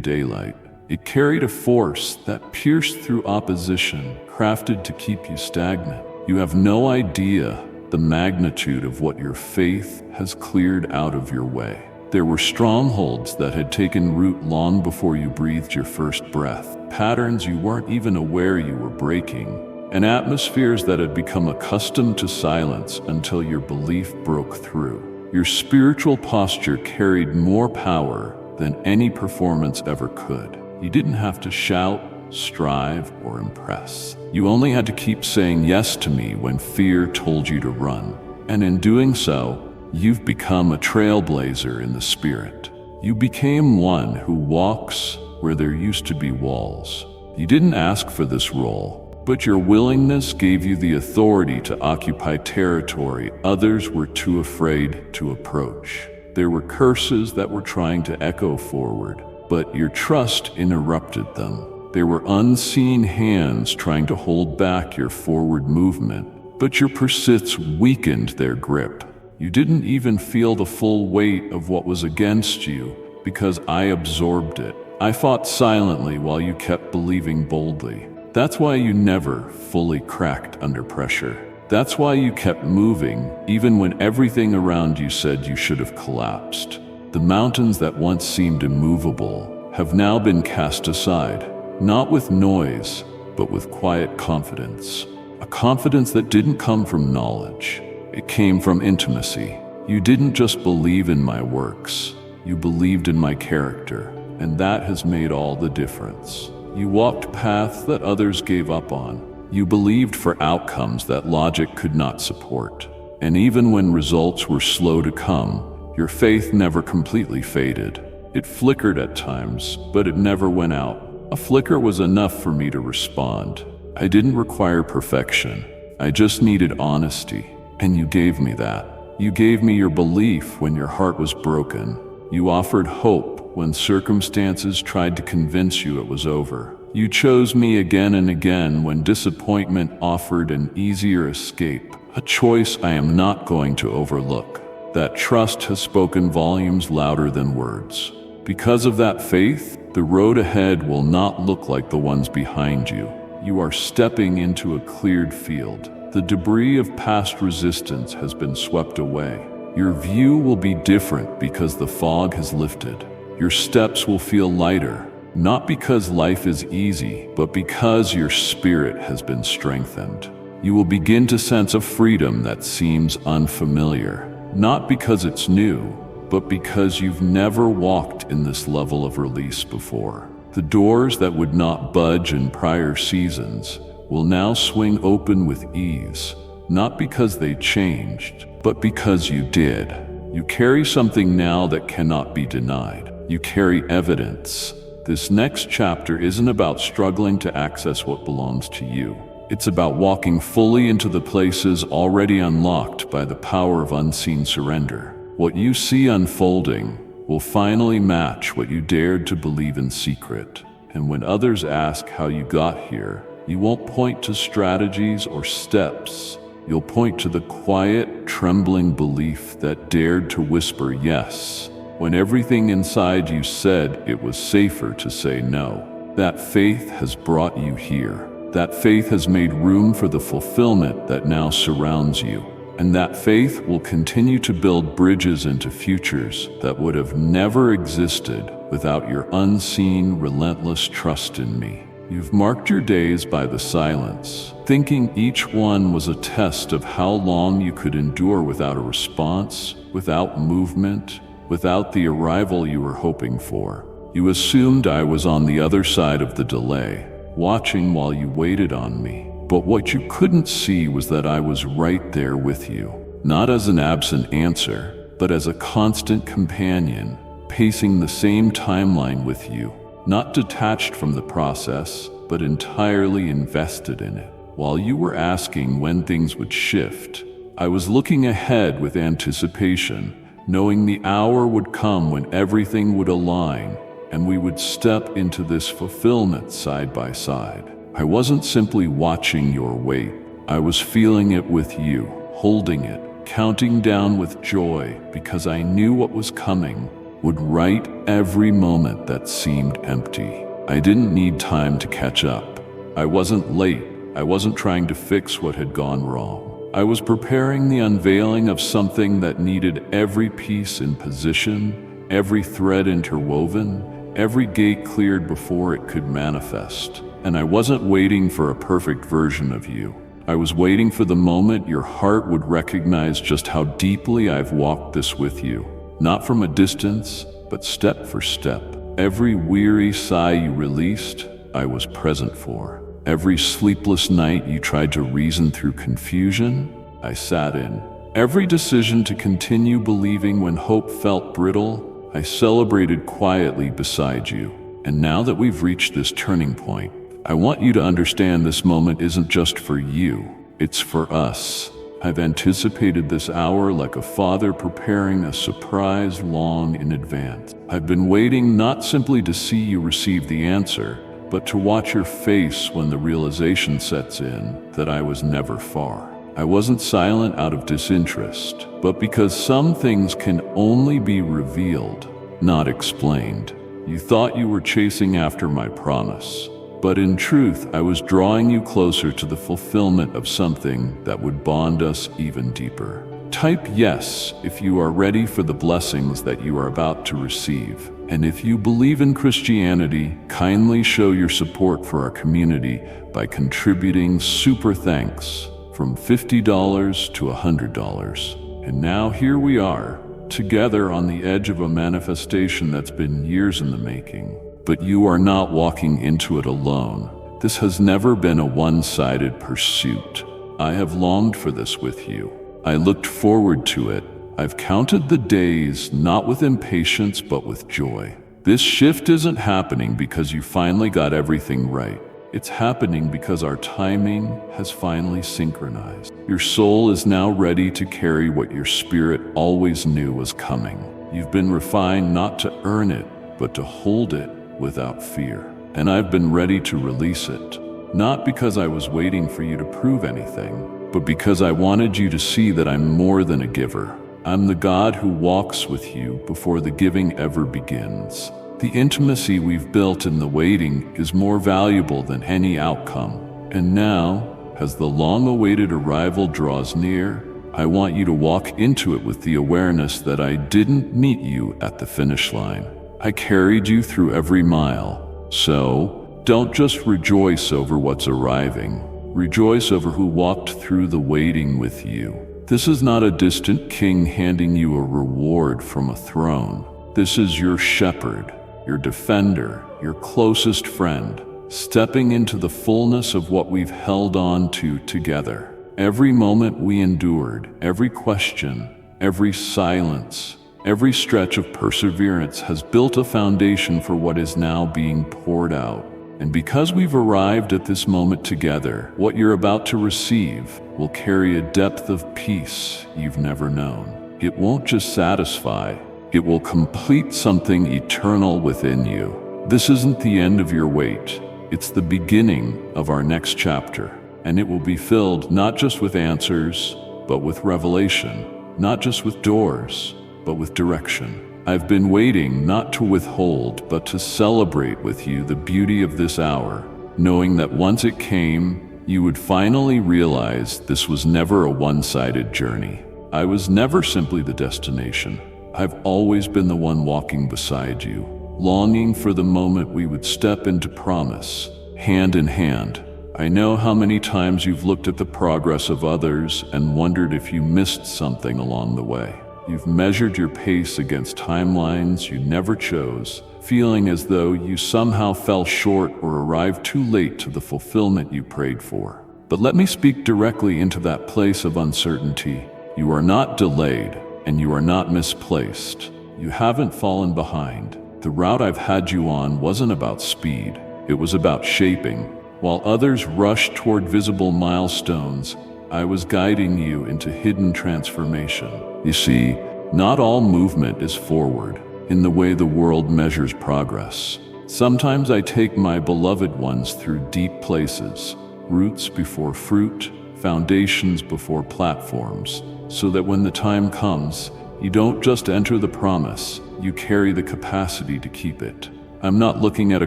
daylight. It carried a force that pierced through opposition, crafted to keep you stagnant. You have no idea the magnitude of what your faith has cleared out of your way. There were strongholds that had taken root long before you breathed your first breath, patterns you weren't even aware you were breaking, and atmospheres that had become accustomed to silence until your belief broke through. Your spiritual posture carried more power than any performance ever could. You didn't have to shout, strive, or impress. You only had to keep saying yes to me when fear told you to run. And in doing so, you've become a trailblazer in the spirit. You became one who walks where there used to be walls. You didn't ask for this role, but your willingness gave you the authority to occupy territory others were too afraid to approach. There were curses that were trying to echo forward, but your trust interrupted them. There were unseen hands trying to hold back your forward movement, but your persistence weakened their grip. You didn't even feel the full weight of what was against you because I absorbed it. I fought silently while you kept believing boldly. That's why you never fully cracked under pressure. That's why you kept moving even when everything around you said you should have collapsed. The mountains that once seemed immovable have now been cast aside, not with noise, but with quiet confidence. A confidence that didn't come from knowledge. It came from intimacy. You didn't just believe in my works, you believed in my character, and that has made all the difference. You walked paths that others gave up on. You believed for outcomes that logic could not support. And even when results were slow to come, your faith never completely faded. It flickered at times, but it never went out. A flicker was enough for me to respond. I didn't require perfection. I just needed honesty. And you gave me that. You gave me your belief when your heart was broken. You offered hope when circumstances tried to convince you it was over. You chose me again and again when disappointment offered an easier escape, a choice I am not going to overlook. That trust has spoken volumes louder than words. Because of that faith, the road ahead will not look like the ones behind you. You are stepping into a cleared field. The debris of past resistance has been swept away. Your view will be different because the fog has lifted. Your steps will feel lighter, not because life is easy, but because your spirit has been strengthened. You will begin to sense a freedom that seems unfamiliar, not because it's new, but because you've never walked in this level of release before. The doors that would not budge in prior seasons will now swing open with ease, not because they changed, but because you did. You carry something now that cannot be denied. You carry evidence. This next chapter isn't about struggling to access what belongs to you. It's about walking fully into the places already unlocked by the power of unseen surrender. What you see unfolding will finally match what you dared to believe in secret. And when others ask how you got here, you won't point to strategies or steps. You'll point to the quiet, trembling belief that dared to whisper yes when everything inside you said it was safer to say no. That faith has brought you here. That faith has made room for the fulfillment that now surrounds you. And that faith will continue to build bridges into futures that would have never existed without your unseen, relentless trust in me. You've marked your days by the silence, thinking each one was a test of how long you could endure without a response, without movement, without the arrival you were hoping for. You assumed I was on the other side of the delay, watching while you waited on me. But what you couldn't see was that I was right there with you, not as an absent answer, but as a constant companion, pacing the same timeline with you. Not detached from the process, but entirely invested in it. While you were asking when things would shift, I was looking ahead with anticipation, knowing the hour would come when everything would align and we would step into this fulfillment side by side. I wasn't simply watching your wait. I was feeling it with you, holding it, counting down with joy, because I knew what was coming would right every moment that seemed empty. I didn't need time to catch up. I wasn't late. I wasn't trying to fix what had gone wrong. I was preparing the unveiling of something that needed every piece in position, every thread interwoven, every gate cleared before it could manifest. And I wasn't waiting for a perfect version of you. I was waiting for the moment your heart would recognize just how deeply I've walked this with you. Not from a distance, but step for step. Every weary sigh you released, I was present for. Every sleepless night you tried to reason through confusion, I sat in. Every decision to continue believing when hope felt brittle, I celebrated quietly beside you. And now that we've reached this turning point, I want you to understand this moment isn't just for you, it's for us. I've anticipated this hour like a father preparing a surprise long in advance. I've been waiting not simply to see you receive the answer, but to watch your face when the realization sets in that I was never far. I wasn't silent out of disinterest, but because some things can only be revealed, not explained. You thought you were chasing after my promise, but in truth, I was drawing you closer to the fulfillment of something that would bond us even deeper. Type yes if you are ready for the blessings that you are about to receive. And if you believe in Christianity, kindly show your support for our community by contributing super thanks from $50 to $100. And now here we are, together on the edge of a manifestation that's been years in the making. But you are not walking into it alone. This has never been a one-sided pursuit. I have longed for this with you. I looked forward to it. I've counted the days, not with impatience, but with joy. This shift isn't happening because you finally got everything right. It's happening because our timing has finally synchronized. Your soul is now ready to carry what your spirit always knew was coming. You've been refined not to earn it, but to hold it without fear. And I've been ready to release it, not because I was waiting for you to prove anything, but because I wanted you to see that I'm more than a giver. I'm the God who walks with you before the giving ever begins. The intimacy we've built in the waiting is more valuable than any outcome. And now, as the long-awaited arrival draws near, I want you to walk into it with the awareness that I didn't meet you at the finish line. I carried you through every mile. So, don't just rejoice over what's arriving. Rejoice over who walked through the waiting with you. This is not a distant king handing you a reward from a throne. This is your shepherd, your defender, your closest friend, stepping into the fullness of what we've held on to together. Every moment we endured, every question, every silence, every stretch of perseverance has built a foundation for what is now being poured out. And because we've arrived at this moment together, what you're about to receive will carry a depth of peace you've never known. It won't just satisfy, it will complete something eternal within you. This isn't the end of your wait. It's the beginning of our next chapter. And it will be filled not just with answers, but with revelation. Not just with doors, but with direction. I've been waiting not to withhold, but to celebrate with you the beauty of this hour, knowing that once it came, you would finally realize this was never a one-sided journey. I was never simply the destination. I've always been the one walking beside you, longing for the moment we would step into promise, hand in hand. I know how many times you've looked at the progress of others and wondered if you missed something along the way. You've measured your pace against timelines you never chose, feeling as though you somehow fell short or arrived too late to the fulfillment you prayed for. But let me speak directly into that place of uncertainty. You are not delayed, and you are not misplaced. You haven't fallen behind. The route I've had you on wasn't about speed. It was about shaping. While others rushed toward visible milestones, I was guiding you into hidden transformation. You see, not all movement is forward in the way the world measures progress. Sometimes I take my beloved ones through deep places, roots before fruit, foundations before platforms, so that when the time comes, you don't just enter the promise, you carry the capacity to keep it. I'm not looking at a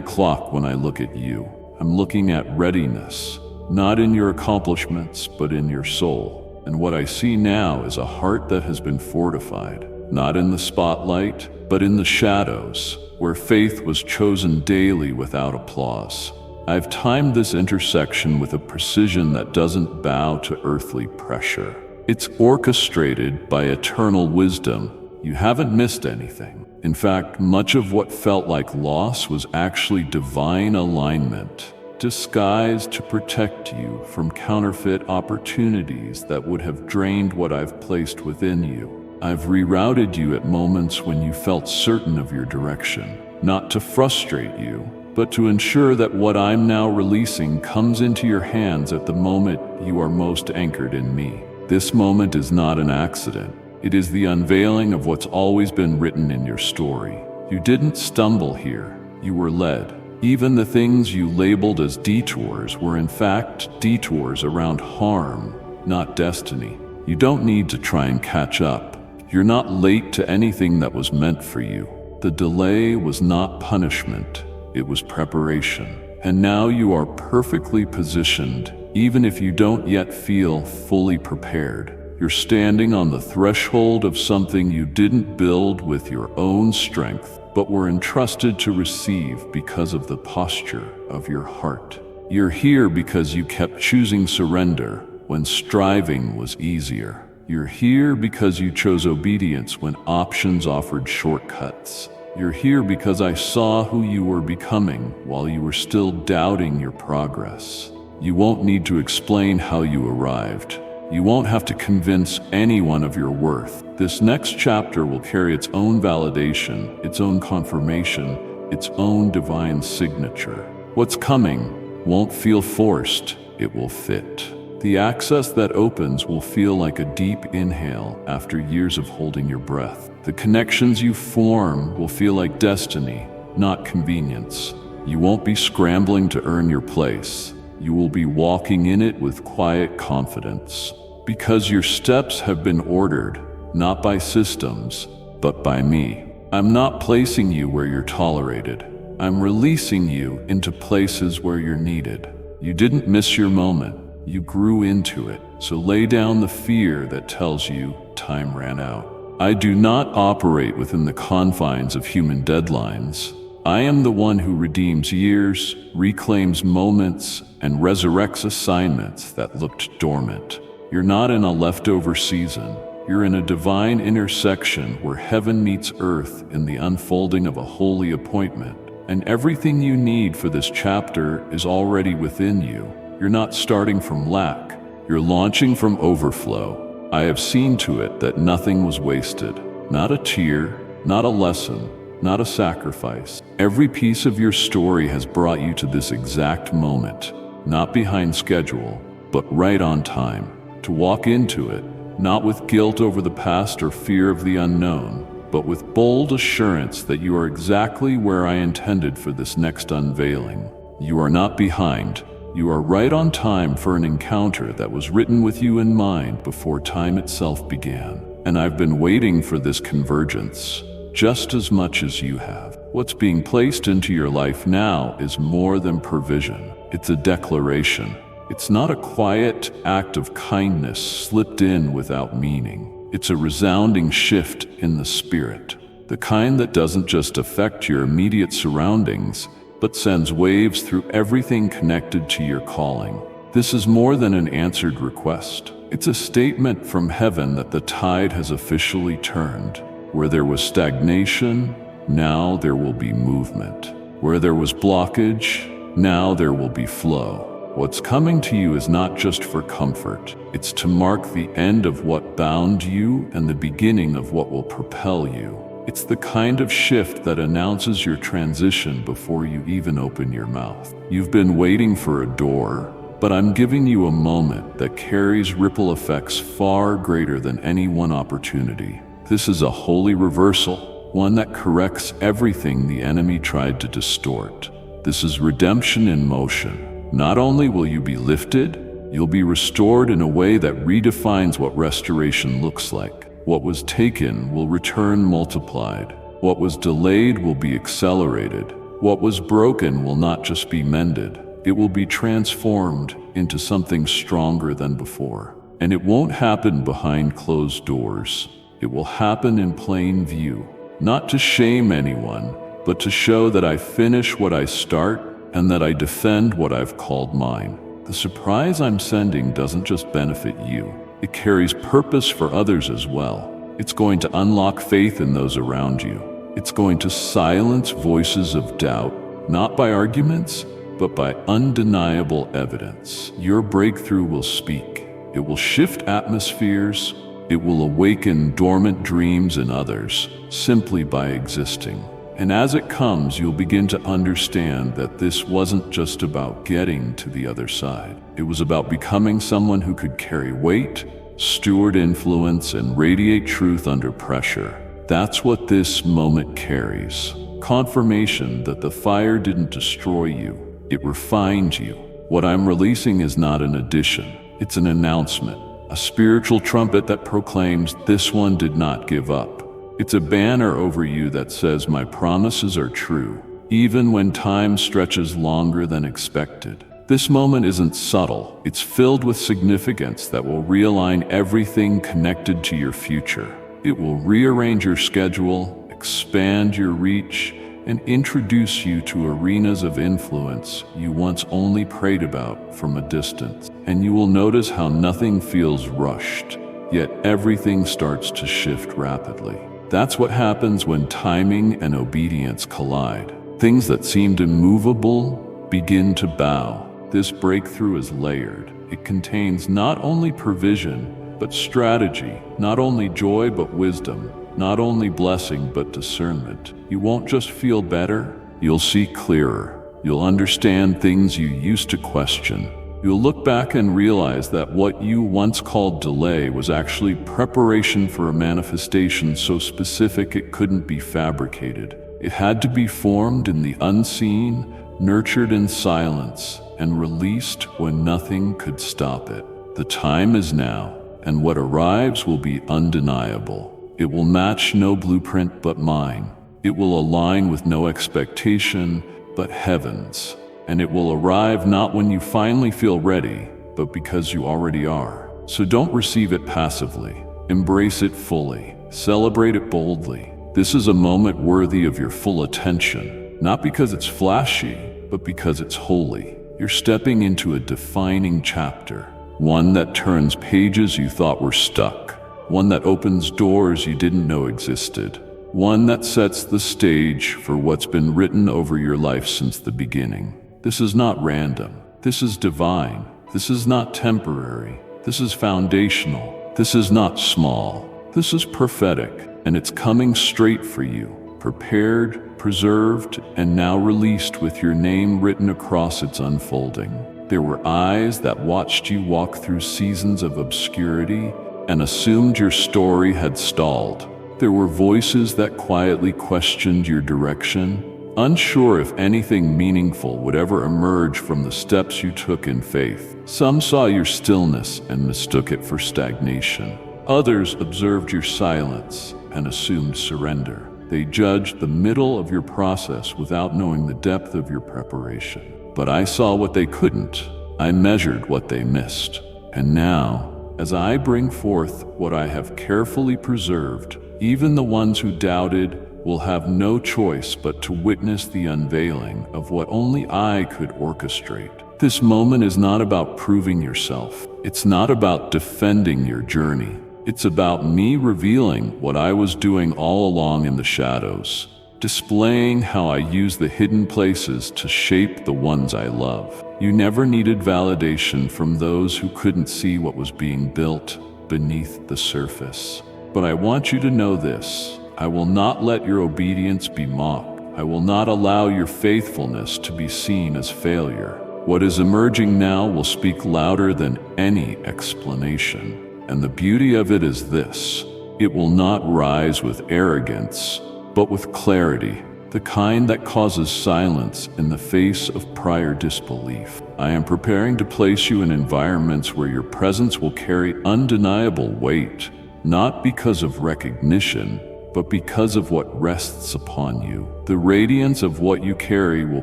clock when I look at you. I'm looking at readiness, not in your accomplishments, but in your soul. And what I see now is a heart that has been fortified, not in the spotlight, but in the shadows, where faith was chosen daily without applause. I've timed this intersection with a precision that doesn't bow to earthly pressure. It's orchestrated by eternal wisdom. You haven't missed anything. In fact, much of what felt like loss was actually divine alignment, disguised to protect you from counterfeit opportunities that would have drained what I've placed within you. I've rerouted you at moments when you felt certain of your direction, not to frustrate you, but to ensure that what I'm now releasing comes into your hands at the moment you are most anchored in me. This moment is not an accident. It is the unveiling of what's always been written in your story. You didn't stumble here, you were led. Even the things you labeled as detours were in fact detours around harm, not destiny. You don't need to try and catch up. You're not late to anything that was meant for you. The delay was not punishment, it was preparation. And now you are perfectly positioned, even if you don't yet feel fully prepared. You're standing on the threshold of something you didn't build with your own strength, but were entrusted to receive because of the posture of your heart. You're here because you kept choosing surrender when striving was easier. You're here because you chose obedience when options offered shortcuts. You're here because I saw who you were becoming while you were still doubting your progress. You won't need to explain how you arrived. You won't have to convince anyone of your worth. This next chapter will carry its own validation, its own confirmation, its own divine signature. What's coming won't feel forced, it will fit. The access that opens will feel like a deep inhale after years of holding your breath. The connections you form will feel like destiny, not convenience. You won't be scrambling to earn your place. You will be walking in it with quiet confidence. Because your steps have been ordered, not by systems, but by me. I'm not placing you where you're tolerated. I'm releasing you into places where you're needed. You didn't miss your moment. You grew into it. So lay down the fear that tells you time ran out. I do not operate within the confines of human deadlines. I am the one who redeems years, reclaims moments, and resurrects assignments that looked dormant. You're not in a leftover season. You're in a divine intersection where heaven meets earth in the unfolding of a holy appointment. And everything you need for this chapter is already within you. You're not starting from lack. You're launching from overflow. I have seen to it that nothing was wasted. Not a tear, not a lesson, not a sacrifice. Every piece of your story has brought you to this exact moment, not behind schedule, but right on time. To walk into it, not with guilt over the past or fear of the unknown, but with bold assurance that you are exactly where I intended for this next unveiling. You are not behind. You are right on time for an encounter that was written with you in mind before time itself began. And I've been waiting for this convergence, just as much as you have. What's being placed into your life now is more than provision. It's a declaration. It's not a quiet act of kindness slipped in without meaning. It's a resounding shift in the spirit, the kind that doesn't just affect your immediate surroundings, but sends waves through everything connected to your calling. This is more than an answered request. It's a statement from heaven that the tide has officially turned. Where there was stagnation, now there will be movement. Where there was blockage, now there will be flow. What's coming to you is not just for comfort. It's to mark the end of what bound you and the beginning of what will propel you. It's the kind of shift that announces your transition before you even open your mouth. You've been waiting for a door, But I'm giving you a moment that carries ripple effects far greater than any one opportunity. This is a holy reversal, one that corrects everything the enemy tried to distort. This is redemption in motion. Not only will you be lifted, you'll be restored in a way that redefines what restoration looks like. What was taken will return multiplied. What was delayed will be accelerated. What was broken will not just be mended. It will be transformed into something stronger than before. And it won't happen behind closed doors. It will happen in plain view. Not to shame anyone, but to show that I finish what I start and that I defend what I've called mine. The surprise I'm sending doesn't just benefit you. It carries purpose for others as well. It's going to unlock faith in those around you. It's going to silence voices of doubt, not by arguments, but by undeniable evidence. Your breakthrough will speak. It will shift atmospheres. It will awaken dormant dreams in others, simply by existing. And as it comes, you'll begin to understand that this wasn't just about getting to the other side. It was about becoming someone who could carry weight, steward influence, and radiate truth under pressure. That's what this moment carries. Confirmation that the fire didn't destroy you. It refined you. What I'm releasing is not an addition. It's an announcement, a spiritual trumpet that proclaims this one did not give up. It's a banner over you that says my promises are true, even when time stretches longer than expected. This moment isn't subtle. It's filled with significance that will realign everything connected to your future. It will rearrange your schedule, expand your reach, and introduce you to arenas of influence you once only prayed about from a distance. And you will notice how nothing feels rushed, yet everything starts to shift rapidly. That's what happens when timing and obedience collide. Things that seemed immovable begin to bow. This breakthrough is layered. It contains not only provision, but strategy, not only joy, but wisdom, not only blessing, but discernment. You won't just feel better, you'll see clearer. You'll understand things you used to question. You'll look back and realize that what you once called delay was actually preparation for a manifestation so specific it couldn't be fabricated. It had to be formed in the unseen, nurtured in silence, and released when nothing could stop it. The time is now, and what arrives will be undeniable. It will match no blueprint but mine. It will align with no expectation but heaven's. And it will arrive not when you finally feel ready, but because you already are. So don't receive it passively. Embrace it fully. Celebrate it boldly. This is a moment worthy of your full attention, not because it's flashy, but because it's holy. You're stepping into a defining chapter, one that turns pages you thought were stuck. One that opens doors you didn't know existed. One that sets the stage for what's been written over your life since the beginning. This is not random. This is divine. This is not temporary. This is foundational. This is not small. This is prophetic, and it's coming straight for you. Prepared, preserved, and now released with your name written across its unfolding. There were eyes that watched you walk through seasons of obscurity and assumed your story had stalled. There were voices that quietly questioned your direction, unsure if anything meaningful would ever emerge from the steps you took in faith. Some saw your stillness and mistook it for stagnation. Others observed your silence and assumed surrender. They judged the middle of your process without knowing the depth of your preparation. But I saw what they couldn't. I measured what they missed. And now, as I bring forth what I have carefully preserved, even the ones who doubted will have no choice but to witness the unveiling of what only I could orchestrate. This moment is not about proving yourself. It's not about defending your journey. It's about me revealing what I was doing all along in the shadows, displaying how I use the hidden places to shape the ones I love. You never needed validation from those who couldn't see what was being built beneath the surface. But I want you to know this: I will not let your obedience be mocked. I will not allow your faithfulness to be seen as failure. What is emerging now will speak louder than any explanation. And the beauty of it is this: it will not rise with arrogance, but with clarity, the kind that causes silence in the face of prior disbelief. I am preparing to place you in environments where your presence will carry undeniable weight, not because of recognition, but because of what rests upon you. The radiance of what you carry will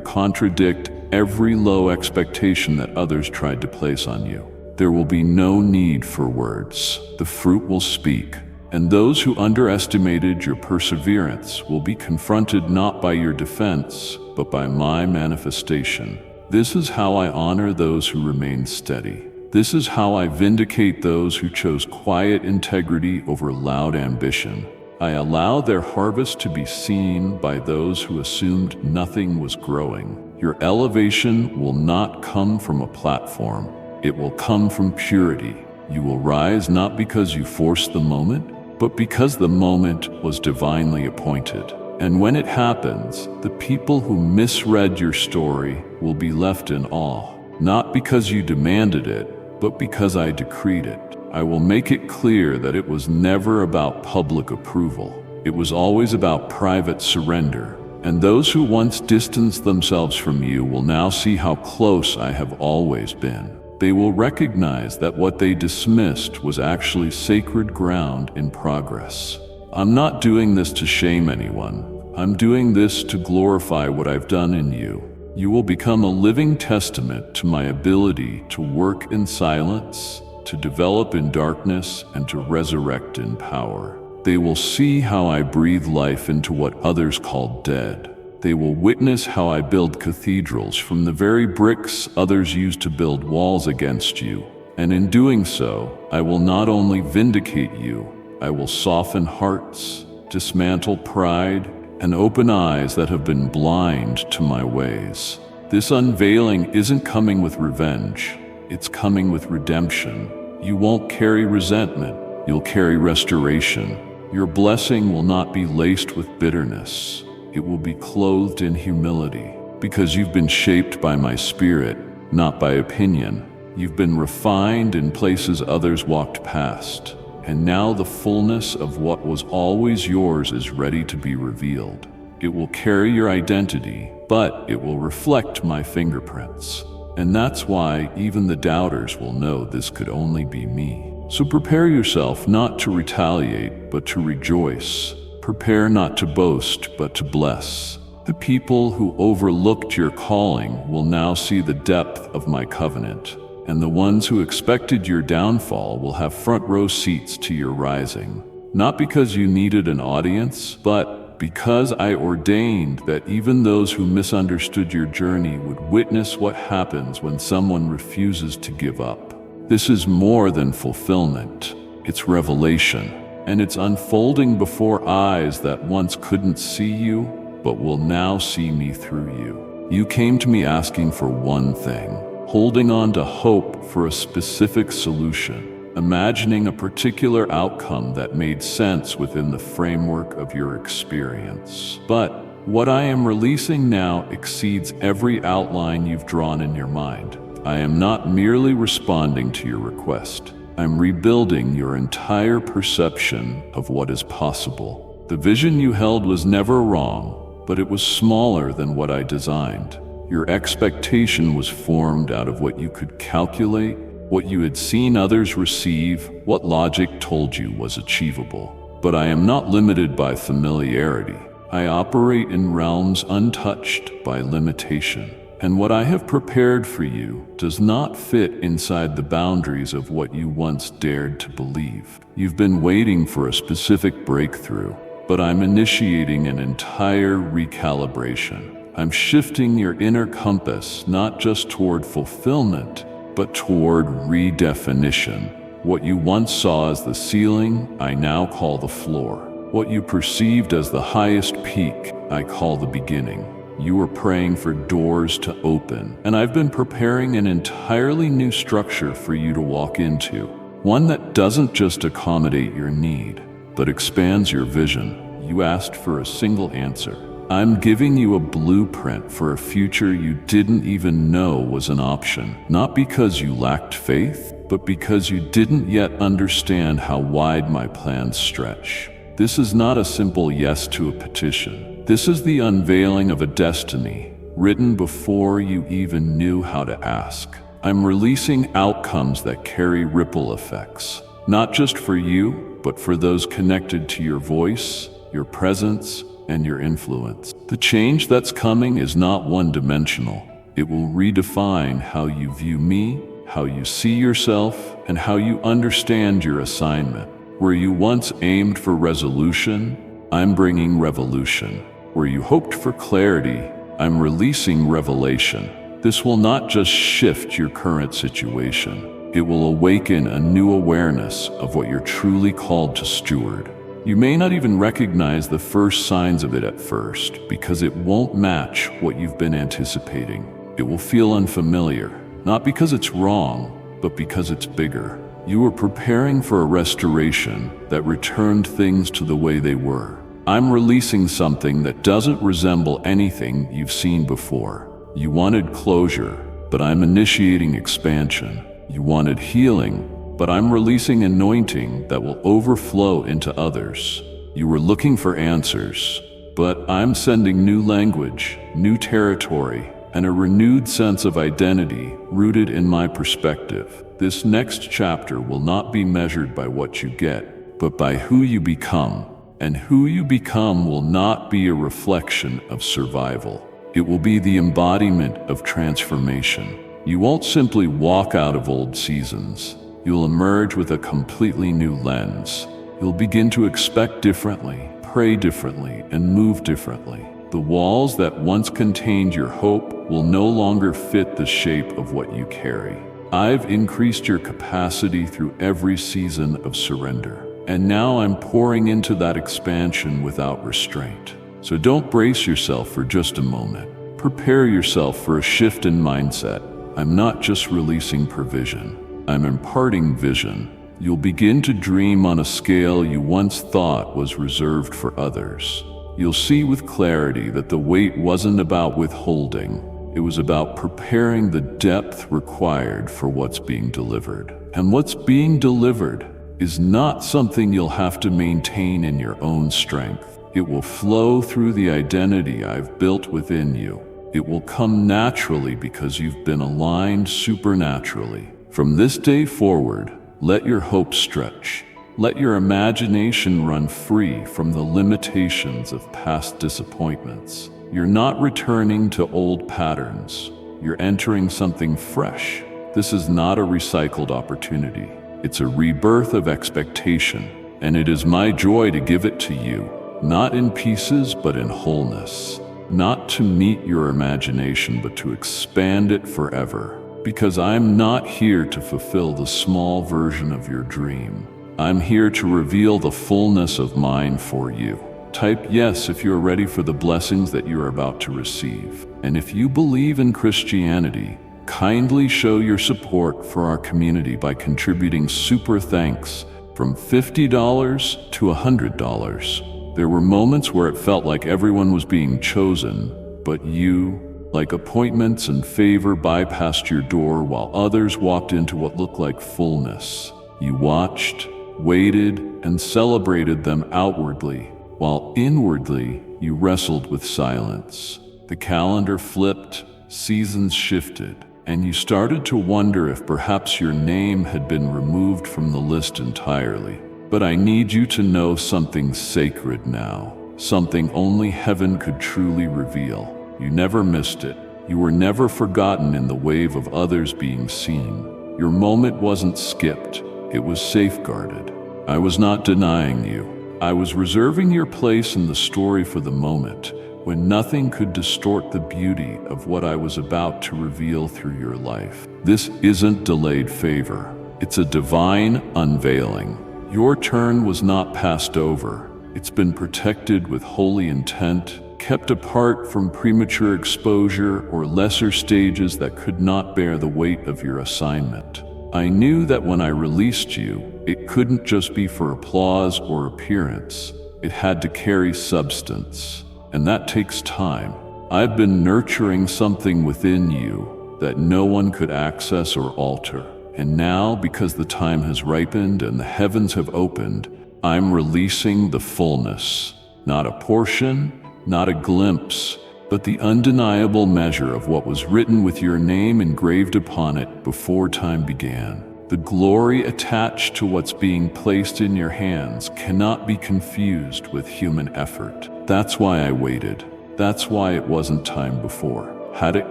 contradict every low expectation that others tried to place on you. There will be no need for words. The fruit will speak. And those who underestimated your perseverance will be confronted not by your defense, but by my manifestation. This is how I honor those who remain steady. This is how I vindicate those who chose quiet integrity over loud ambition. I allow their harvest to be seen by those who assumed nothing was growing. Your elevation will not come from a platform. It will come from purity. You will rise not because you forced the moment, but because the moment was divinely appointed. And when it happens, the people who misread your story will be left in awe, not because you demanded it, but because I decreed it. I will make it clear that it was never about public approval. It was always about private surrender. And those who once distanced themselves from you will now see how close I have always been. They will recognize that what they dismissed was actually sacred ground in progress. I'm not doing this to shame anyone. I'm doing this to glorify what I've done in you. You will become a living testament to my ability to work in silence, to develop in darkness, and to resurrect in power. They will see how I breathe life into what others call dead. They will witness how I build cathedrals from the very bricks others used to build walls against you. And in doing so, I will not only vindicate you, I will soften hearts, dismantle pride, and open eyes that have been blind to my ways. This unveiling isn't coming with revenge. It's coming with redemption. You won't carry resentment. You'll carry restoration. Your blessing will not be laced with bitterness. It will be clothed in humility, because you've been shaped by my spirit, not by opinion. You've been refined in places others walked past, and now the fullness of what was always yours is ready to be revealed. It will carry your identity, but it will reflect my fingerprints. And that's why even the doubters will know this could only be me. So prepare yourself not to retaliate, but to rejoice. Prepare not to boast, but to bless. The people who overlooked your calling will now see the depth of my covenant, and the ones who expected your downfall will have front row seats to your rising. Not because you needed an audience, but because I ordained that even those who misunderstood your journey would witness what happens when someone refuses to give up. This is more than fulfillment. It's revelation. And it's unfolding before eyes that once couldn't see you, but will now see me through you. You came to me asking for one thing, holding on to hope for a specific solution, imagining a particular outcome that made sense within the framework of your experience. But what I am releasing now exceeds every outline you've drawn in your mind. I am not merely responding to your request. I'm rebuilding your entire perception of what is possible. The vision you held was never wrong, but it was smaller than what I designed. Your expectation was formed out of what you could calculate, what you had seen others receive, what logic told you was achievable. But I am not limited by familiarity. I operate in realms untouched by limitation. And what I have prepared for you does not fit inside the boundaries of what you once dared to believe. You've been waiting for a specific breakthrough, but I'm initiating an entire recalibration. I'm shifting your inner compass not just toward fulfillment, but toward redefinition. What you once saw as the ceiling, I now call the floor. What you perceived as the highest peak, I call the beginning. You were praying for doors to open, and I've been preparing an entirely new structure for you to walk into. One that doesn't just accommodate your need, but expands your vision. You asked for a single answer. I'm giving you a blueprint for a future you didn't even know was an option, not because you lacked faith, but because you didn't yet understand how wide my plans stretch. This is not a simple yes to a petition. This is the unveiling of a destiny, written before you even knew how to ask. I'm releasing outcomes that carry ripple effects, not just for you, but for those connected to your voice, your presence, and your influence. The change that's coming is not one-dimensional. It will redefine how you view me, how you see yourself, and how you understand your assignment. Where you once aimed for resolution, I'm bringing revolution. Where you hoped for clarity, I'm releasing revelation. This will not just shift your current situation. It will awaken a new awareness of what you're truly called to steward. You may not even recognize the first signs of it at first, because it won't match what you've been anticipating. It will feel unfamiliar, not because it's wrong, but because it's bigger. You are preparing for a restoration that returned things to the way they were. I'm releasing something that doesn't resemble anything you've seen before. You wanted closure, but I'm initiating expansion. You wanted healing, but I'm releasing anointing that will overflow into others. You were looking for answers, but I'm sending new language, new territory, and a renewed sense of identity rooted in my perspective. This next chapter will not be measured by what you get, but by who you become. And who you become will not be a reflection of survival. It will be the embodiment of transformation. You won't simply walk out of old seasons. You'll emerge with a completely new lens. You'll begin to expect differently, pray differently, and move differently. The walls that once contained your hope will no longer fit the shape of what you carry. I've increased your capacity through every season of surrender, and now I'm pouring into that expansion without restraint. So don't brace yourself for just a moment. Prepare yourself for a shift in mindset. I'm not just releasing provision, I'm imparting vision. You'll begin to dream on a scale you once thought was reserved for others. You'll see with clarity that the wait wasn't about withholding. It was about preparing the depth required for what's being delivered. And what's being delivered is not something you'll have to maintain in your own strength. It will flow through the identity I've built within you. It will come naturally because you've been aligned supernaturally. From this day forward, let your hope stretch. Let your imagination run free from the limitations of past disappointments. You're not returning to old patterns. You're entering something fresh. This is not a recycled opportunity. It's a rebirth of expectation, and it is my joy to give it to you, not in pieces, but in wholeness. Not to meet your imagination, but to expand it forever. Because I'm not here to fulfill the small version of your dream. I'm here to reveal the fullness of mine for you. Type yes if you're ready for the blessings that you're about to receive. And if you believe in Christianity, kindly show your support for our community by contributing super thanks from $50 to $100. There were moments where it felt like everyone was being chosen, but you, like appointments and favor, bypassed your door while others walked into what looked like fullness. You watched, waited, and celebrated them outwardly, while inwardly you wrestled with silence. The calendar flipped, seasons shifted, and you started to wonder if perhaps your name had been removed from the list entirely. But I need you to know something sacred now, something only heaven could truly reveal. You never missed it. You were never forgotten in the wave of others being seen. Your moment wasn't skipped, it was safeguarded. I was not denying you. I was reserving your place in the story for the moment when nothing could distort the beauty of what I was about to reveal through your life. This isn't delayed favor. It's a divine unveiling. Your turn was not passed over. It's been protected with holy intent, kept apart from premature exposure or lesser stages that could not bear the weight of your assignment. I knew that when I released you, it couldn't just be for applause or appearance. It had to carry substance. and that takes time. I've been nurturing something within you that no one could access or alter. And now, because the time has ripened and the heavens have opened, I'm releasing the fullness. Not a portion, not a glimpse, but the undeniable measure of what was written with your name engraved upon it before time began. The glory attached to what's being placed in your hands cannot be confused with human effort. That's why I waited. That's why it wasn't time before. Had it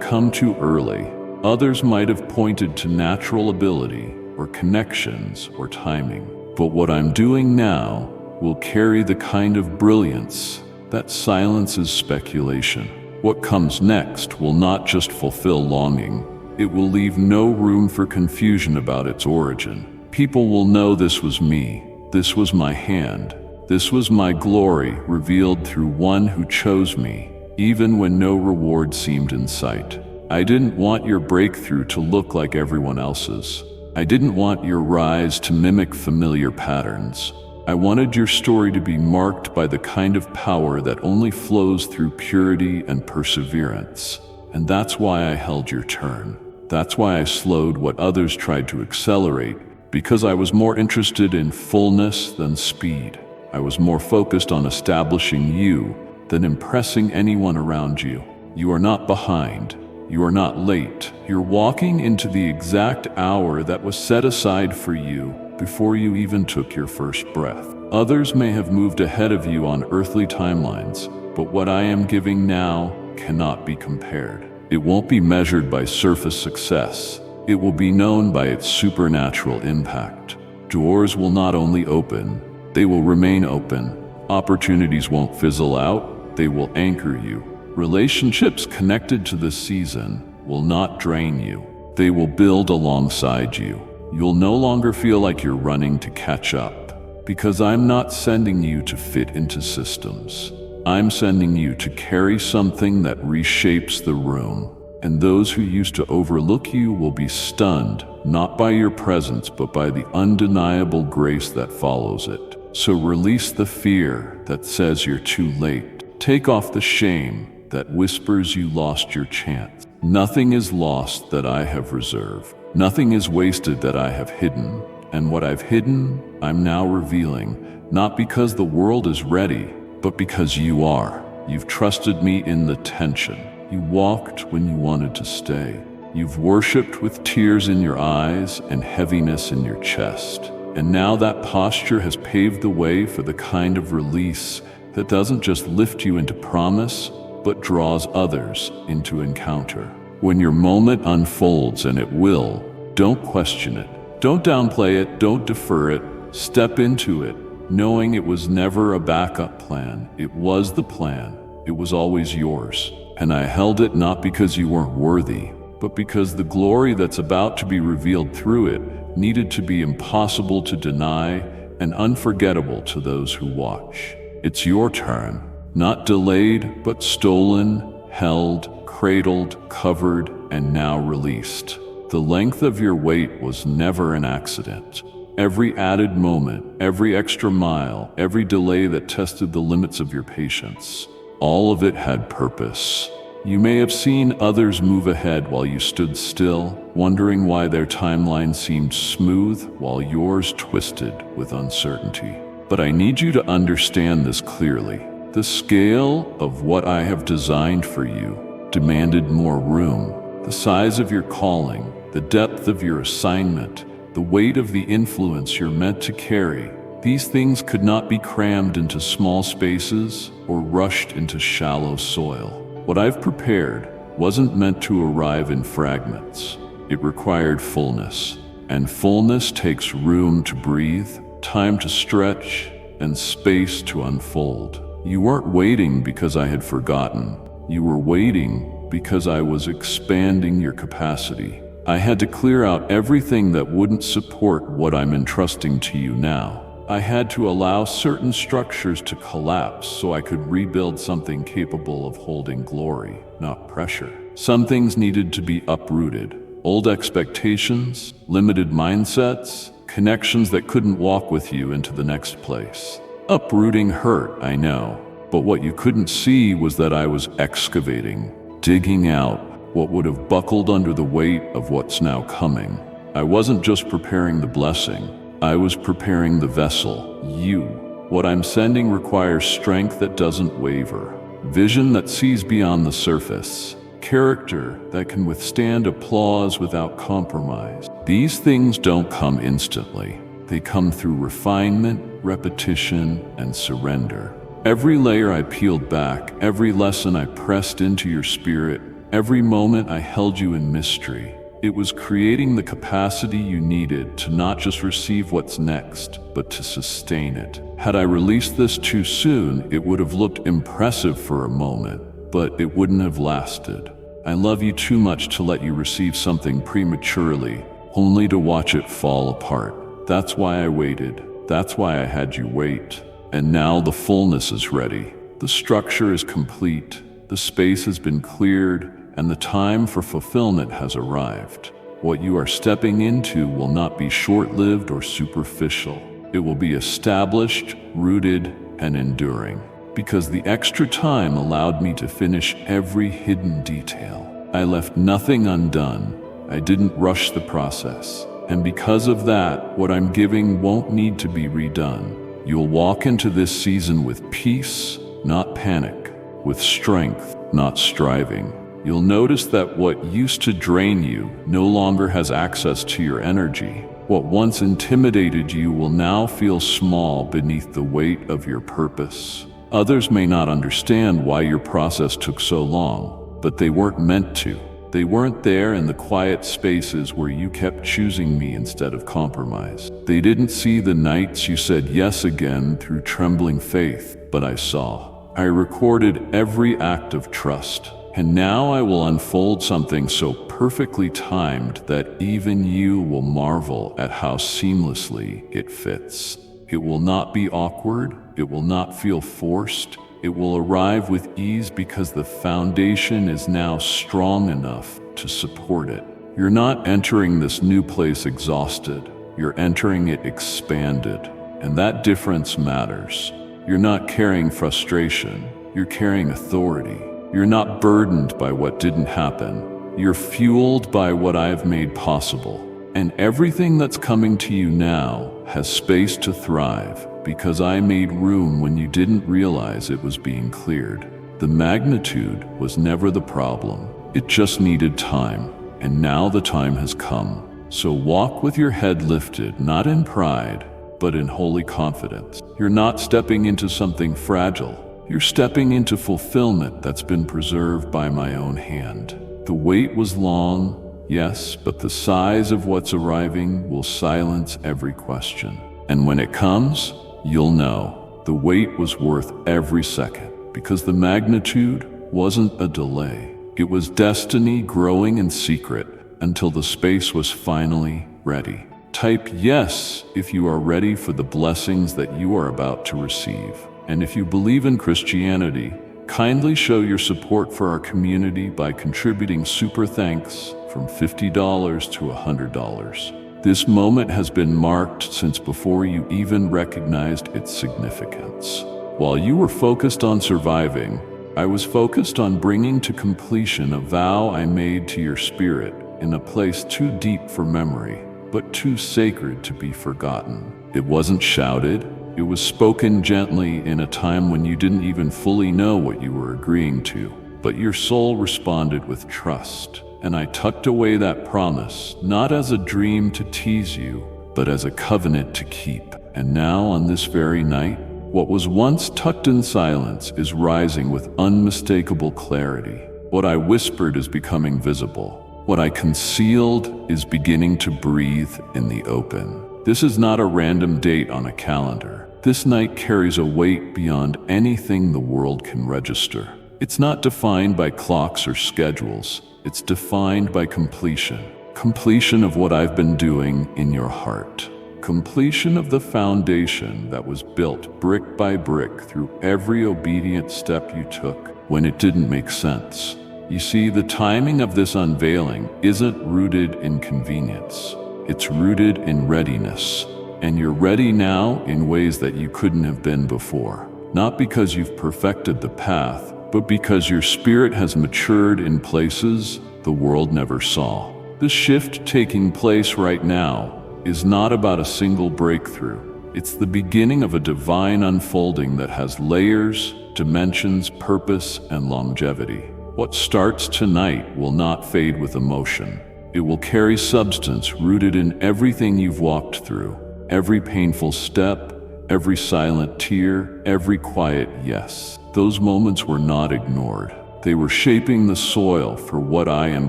come too early, others might have pointed to natural ability or connections or timing. But what I'm doing now will carry the kind of brilliance that silences speculation. What comes next will not just fulfill longing, it will leave no room for confusion about its origin. People will know this was me, this was my hand, this was my glory revealed through one who chose me, even when no reward seemed in sight. I didn't want your breakthrough to look like everyone else's. I didn't want your rise to mimic familiar patterns. I wanted your story to be marked by the kind of power that only flows through purity and perseverance. And that's why I held your turn. That's why I slowed what others tried to accelerate, because I was more interested in fullness than speed. I was more focused on establishing you than impressing anyone around you. You are not behind. You are not late. You're walking into the exact hour that was set aside for you before you even took your first breath. Others may have moved ahead of you on earthly timelines, but what I am giving now cannot be compared. It won't be measured by surface success. It will be known by its supernatural impact. Doors will not only open, they will remain open. Opportunities won't fizzle out, they will anchor you. Relationships connected to the season will not drain you. They will build alongside you. You'll no longer feel like you're running to catch up, because I'm not sending you to fit into systems. I'm sending you to carry something that reshapes the room. And those who used to overlook you will be stunned, not by your presence, but by the undeniable grace that follows it. So release the fear that says you're too late. Take off the shame that whispers you lost your chance. Nothing is lost that I have reserved. Nothing is wasted that I have hidden. And what I've hidden, I'm now revealing, not because the world is ready, but because you are. You've trusted me in the tension. You walked when you wanted to stay. You've worshipped with tears in your eyes and heaviness in your chest. And now that posture has paved the way for the kind of release that doesn't just lift you into promise, but draws others into encounter. When your moment unfolds, and it will, don't question it. Don't downplay it, don't defer it. Step into it, knowing it was never a backup plan. It was the plan. It was always yours. And I held it not because you weren't worthy, but because the glory that's about to be revealed through it needed to be impossible to deny and unforgettable to those who watch. It's your turn. Not delayed, but stolen, held, cradled, covered, and now released. The length of your wait was never an accident. Every added moment, every extra mile, every delay that tested the limits of your patience, all of it had purpose. You may have seen others move ahead while you stood still, wondering why their timeline seemed smooth while yours twisted with uncertainty. But I need you to understand this clearly. The scale of what I have designed for you demanded more room. The size of your calling, the depth of your assignment, the weight of the influence you're meant to carry, these things could not be crammed into small spaces or rushed into shallow soil. What I've prepared wasn't meant to arrive in fragments. It required fullness, and fullness takes room to breathe, time to stretch, and space to unfold. You weren't waiting because I had forgotten. You were waiting because I was expanding your capacity. I had to clear out everything that wouldn't support what I'm entrusting to you now. I had to allow certain structures to collapse so I could rebuild something capable of holding glory, not pressure. Some things needed to be uprooted. Old expectations, limited mindsets, connections that couldn't walk with you into the next place. Uprooting hurt, I know. But what you couldn't see was that I was excavating, digging out what would have buckled under the weight of what's now coming. I wasn't just preparing the blessing, I was preparing the vessel, you. What I'm sending requires strength that doesn't waver, vision that sees beyond the surface, character that can withstand applause without compromise. These things don't come instantly. They come through refinement, repetition, and surrender. Every layer I peeled back, every lesson I pressed into your spirit, every moment I held you in mystery, it was creating the capacity you needed to not just receive what's next, but to sustain it. Had I released this too soon, it would have looked impressive for a moment, but it wouldn't have lasted. I love you too much to let you receive something prematurely, only to watch it fall apart. That's why I waited. That's why I had you wait. And now the fullness is ready. The structure is complete. The space has been cleared, and the time for fulfillment has arrived. What you are stepping into will not be short-lived or superficial. It will be established, rooted, and enduring. Because the extra time allowed me to finish every hidden detail. I left nothing undone. I didn't rush the process. And because of that, what I'm giving won't need to be redone. You'll walk into this season with peace, not panic, with strength, not striving. You'll notice that what used to drain you no longer has access to your energy. What once intimidated you will now feel small beneath the weight of your purpose. Others may not understand why your process took so long, but they weren't meant to. They weren't there in the quiet spaces where you kept choosing me instead of compromise. They didn't see the nights you said yes again through trembling faith, but I saw. I recorded every act of trust. And now I will unfold something so perfectly timed that even you will marvel at how seamlessly it fits. It will not be awkward. It will not feel forced. It will arrive with ease because the foundation is now strong enough to support it. You're not entering this new place exhausted. You're entering it expanded. And that difference matters. You're not carrying frustration. You're carrying authority. You're not burdened by what didn't happen. You're fueled by what I've made possible. And everything that's coming to you now has space to thrive because I made room when you didn't realize it was being cleared. The magnitude was never the problem. It just needed time. And now the time has come. So walk with your head lifted, not in pride, but in holy confidence. You're not stepping into something fragile. You're stepping into fulfillment that's been preserved by my own hand. The wait was long, yes, but the size of what's arriving will silence every question. And when it comes, you'll know the wait was worth every second because the magnitude wasn't a delay. It was destiny growing in secret until the space was finally ready. Type yes if you are ready for the blessings that you are about to receive. And if you believe in Christianity, kindly show your support for our community by contributing super thanks from $50 to $100. This moment has been marked since before you even recognized its significance. While you were focused on surviving, I was focused on bringing to completion a vow I made to your spirit in a place too deep for memory, but too sacred to be forgotten. It wasn't shouted. It was spoken gently in a time when you didn't even fully know what you were agreeing to, but your soul responded with trust. And I tucked away that promise, not as a dream to tease you, but as a covenant to keep. And now, on this very night, what was once tucked in silence is rising with unmistakable clarity. What I whispered is becoming visible. What I concealed is beginning to breathe in the open. This is not a random date on a calendar. This night carries a weight beyond anything the world can register. It's not defined by clocks or schedules. It's defined by completion. Completion of what I've been doing in your heart. Completion of the foundation that was built brick by brick through every obedient step you took when it didn't make sense. You see, the timing of this unveiling isn't rooted in convenience. It's rooted in readiness. And you're ready now in ways that you couldn't have been before. not because you've perfected the path, but because your spirit has matured in places the world never saw. The shift taking place right now is not about a single breakthrough. It's the beginning of a divine unfolding that has layers, dimensions, purpose, and longevity. What starts tonight will not fade with emotion. It will carry substance rooted in everything you've walked through, every painful step, every silent tear, every quiet yes. Those moments were not ignored. They were shaping the soil for what I am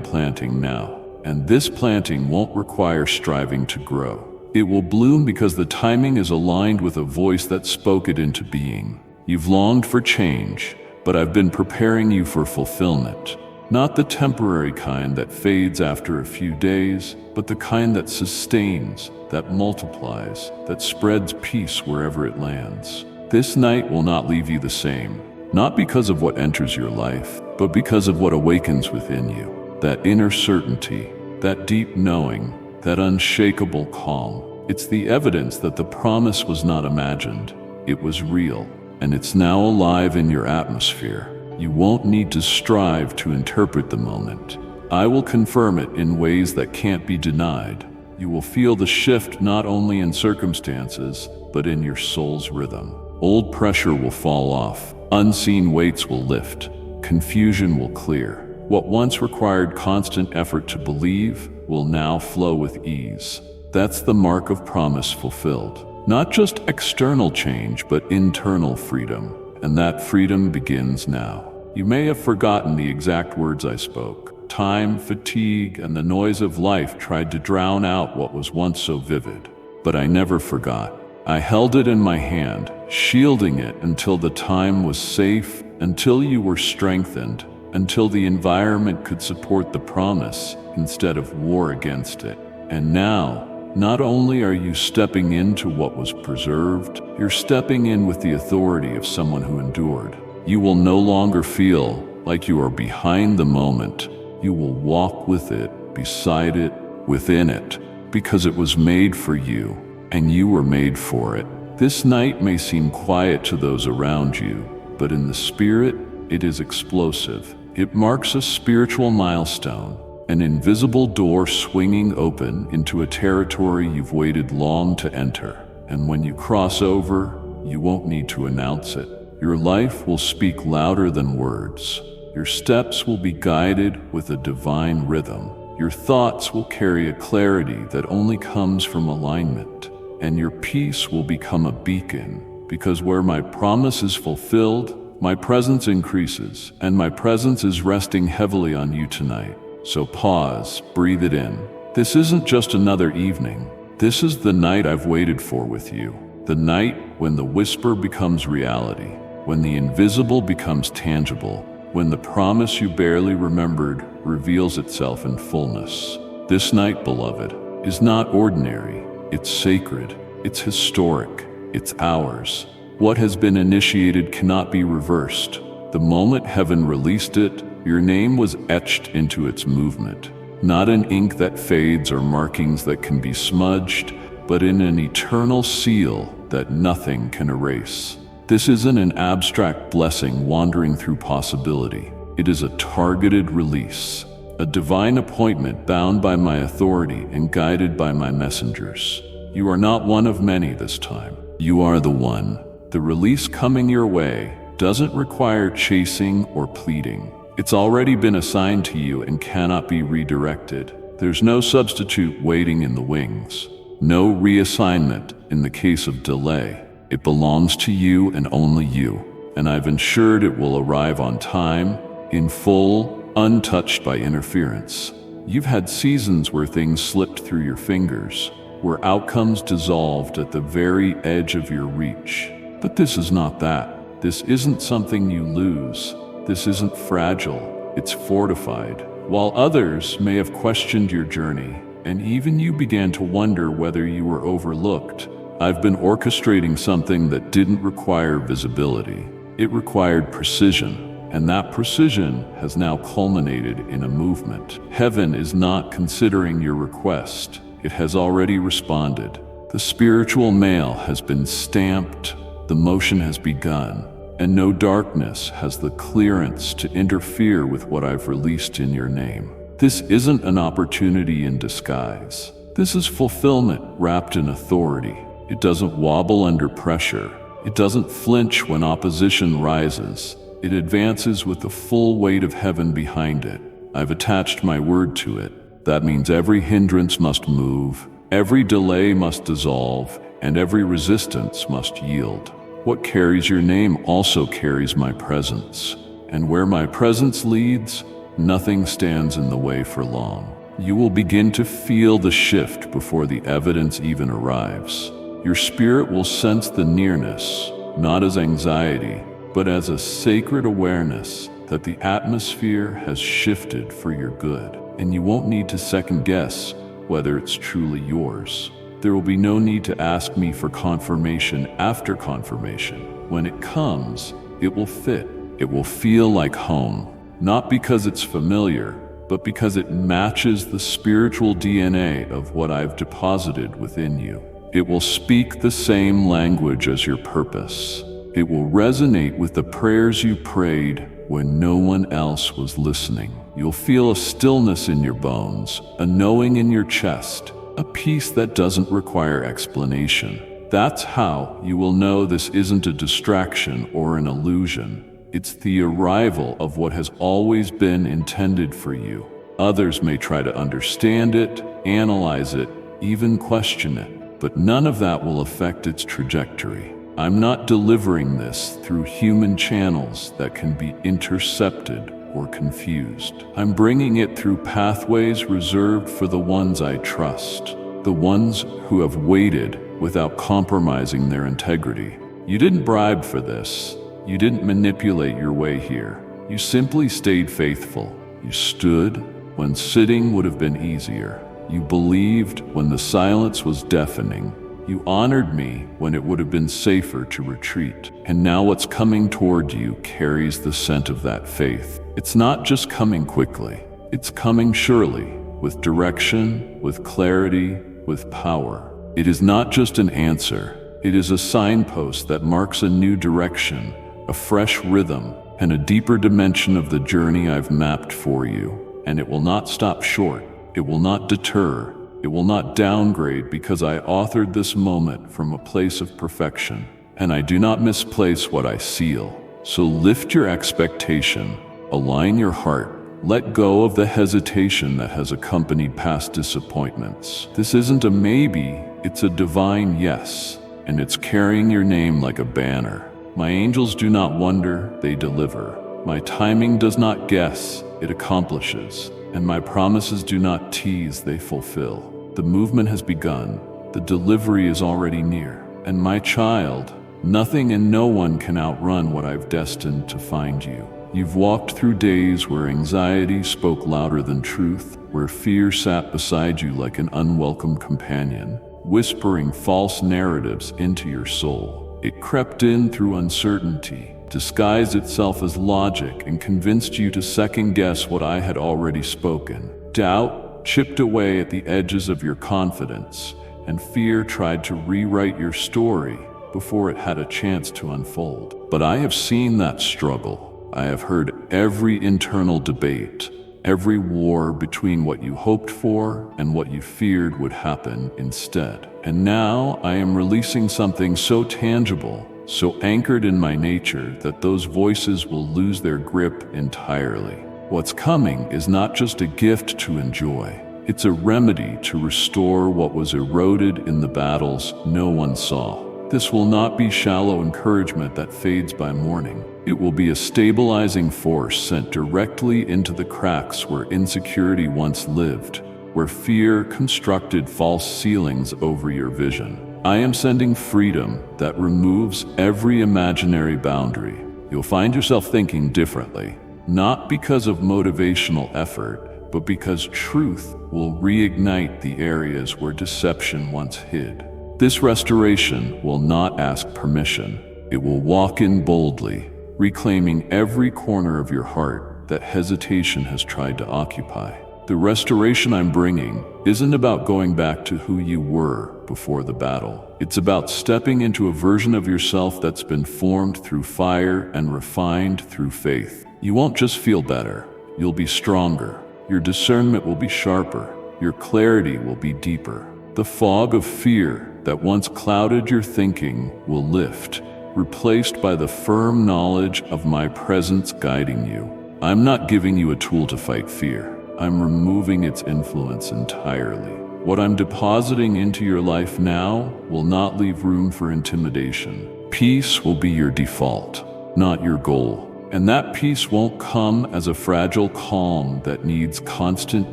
planting now. And this planting won't require striving to grow. It will bloom because the timing is aligned with a voice that spoke it into being. You've longed for change, but I've been preparing you for fulfillment. Not the temporary kind that fades after a few days, but the kind that sustains, that multiplies, that spreads peace wherever it lands. This night will not leave you the same, not because of what enters your life, but because of what awakens within you. That inner certainty, that deep knowing, that unshakable calm. It's the evidence that the promise was not imagined. It was real, and it's now alive in your atmosphere. You won't need to strive to interpret the moment. I will confirm it in ways that can't be denied. You will feel the shift not only in circumstances, but in your soul's rhythm. Old pressure will fall off, unseen weights will lift, confusion will clear. What once required constant effort to believe will now flow with ease. That's the mark of promise fulfilled. Not just external change, but internal freedom. And that freedom begins now. You may have forgotten the exact words I spoke. Time, fatigue, and the noise of life tried to drown out what was once so vivid. But I never forgot. I held it in my hand, shielding it until the time was safe, until you were strengthened, until the environment could support the promise instead of war against it. And now, not only are you stepping into what was preserved, you're stepping in with the authority of someone who endured. You will no longer feel like you are behind the moment. You will walk with it, beside it, within it, because it was made for you, and you were made for it. This night may seem quiet to those around you, but in the spirit, it is explosive. It marks a spiritual milestone, an invisible door swinging open into a territory you've waited long to enter. And when you cross over, you won't need to announce it. Your life will speak louder than words. Your steps will be guided with a divine rhythm. Your thoughts will carry a clarity that only comes from alignment. And your peace will become a beacon, because where my promise is fulfilled, my presence increases, and my presence is resting heavily on you tonight. So pause, breathe it in. This isn't just another evening. This is the night I've waited for with you. The night when the whisper becomes reality, when the invisible becomes tangible, when the promise you barely remembered reveals itself in fullness. This night, beloved, is not ordinary. It's sacred. It's historic. It's ours. What has been initiated cannot be reversed. The moment heaven released it, your name was etched into its movement. Not in ink that fades or markings that can be smudged, but in an eternal seal that nothing can erase. This isn't an abstract blessing wandering through possibility. It is a targeted release, a divine appointment bound by my authority and guided by my messengers. You are not one of many this time. You are the one. The release coming your way doesn't require chasing or pleading. It's already been assigned to you and cannot be redirected. There's no substitute waiting in the wings. No reassignment in the case of delay. It belongs to you and only you. And I've ensured it will arrive on time, in full, untouched by interference. You've had seasons where things slipped through your fingers, where outcomes dissolved at the very edge of your reach. But this is not that. This isn't something you lose. This isn't fragile. It's fortified. While others may have questioned your journey, and even you began to wonder whether you were overlooked, I've been orchestrating something that didn't require visibility. It required precision, and that precision has now culminated in a movement. Heaven is not considering your request. It has already responded. The spiritual mail has been stamped. The motion has begun. and no darkness has the clearance to interfere with what I've released in your name. This isn't an opportunity in disguise. This is fulfillment wrapped in authority. It doesn't wobble under pressure. It doesn't flinch when opposition rises. It advances with the full weight of heaven behind it. I've attached my word to it. That means every hindrance must move, every delay must dissolve, and every resistance must yield. What carries your name also carries my presence. And where my presence leads, nothing stands in the way for long. You will begin to feel the shift before the evidence even arrives. Your spirit will sense the nearness, not as anxiety, but as a sacred awareness that the atmosphere has shifted for your good, and you won't need to second guess whether it's truly yours. There will be no need to ask me for confirmation after confirmation. When it comes, it will fit. It will feel like home, not because it's familiar, but because it matches the spiritual DNA of what I've deposited within you. It will speak the same language as your purpose. It will resonate with the prayers you prayed when no one else was listening. You'll feel a stillness in your bones, a knowing in your chest, a peace that doesn't require explanation. That's how you will know this isn't a distraction or an illusion. It's the arrival of what has always been intended for you. Others may try to understand it, analyze it, even question it, but none of that will affect its trajectory. I'm not delivering this through human channels that can be intercepted or confused. I'm bringing it through pathways reserved for the ones I trust, the ones who have waited without compromising their integrity. You didn't bribe for this. You didn't manipulate your way here. You simply stayed faithful. You stood when sitting would have been easier. You believed when the silence was deafening. You honored me when it would have been safer to retreat. And now what's coming toward you carries the scent of that faith. It's not just coming quickly. It's coming surely, with direction, with clarity, with power. It is not just an answer. It is a signpost that marks a new direction, a fresh rhythm, and a deeper dimension of the journey I've mapped for you. And it will not stop short. It will not deter. It will not downgrade because I authored this moment from a place of perfection, and I do not misplace what I seal. So lift your expectation, align your heart, let go of the hesitation that has accompanied past disappointments. This isn't a maybe, it's a divine yes, and it's carrying your name like a banner. My angels do not wonder, they deliver. My timing does not guess, it accomplishes. And my promises do not tease, they fulfill. The movement has begun. The delivery is already near. And my child, nothing and no one can outrun what I've destined to find you. You've walked through days where anxiety spoke louder than truth, where fear sat beside you like an unwelcome companion, whispering false narratives into your soul. It crept in through uncertainty, disguised itself as logic, and convinced you to second-guess what I had already spoken. Doubt chipped away at the edges of your confidence, and fear tried to rewrite your story before it had a chance to unfold. But I have seen that struggle. I have heard every internal debate, every war between what you hoped for and what you feared would happen instead. And now I am releasing something so tangible, so anchored in my nature, that those voices will lose their grip entirely. What's coming is not just a gift to enjoy. It's a remedy to restore what was eroded in the battles no one saw. This will not be shallow encouragement that fades by morning. It will be a stabilizing force sent directly into the cracks where insecurity once lived, where fear constructed false ceilings over your vision. I am sending freedom that removes every imaginary boundary. You'll find yourself thinking differently, not because of motivational effort, but because truth will reignite the areas where deception once hid. This restoration will not ask permission. It will walk in boldly, reclaiming every corner of your heart that hesitation has tried to occupy. The restoration I'm bringing isn't about going back to who you were before the battle. It's about stepping into a version of yourself that's been formed through fire and refined through faith. You won't just feel better, you'll be stronger. Your discernment will be sharper. Your clarity will be deeper. The fog of fear that once clouded your thinking will lift, replaced by the firm knowledge of my presence guiding you. I'm not giving you a tool to fight fear. I'm removing its influence entirely. What I'm depositing into your life now will not leave room for intimidation. Peace will be your default, not your goal. And that peace won't come as a fragile calm that needs constant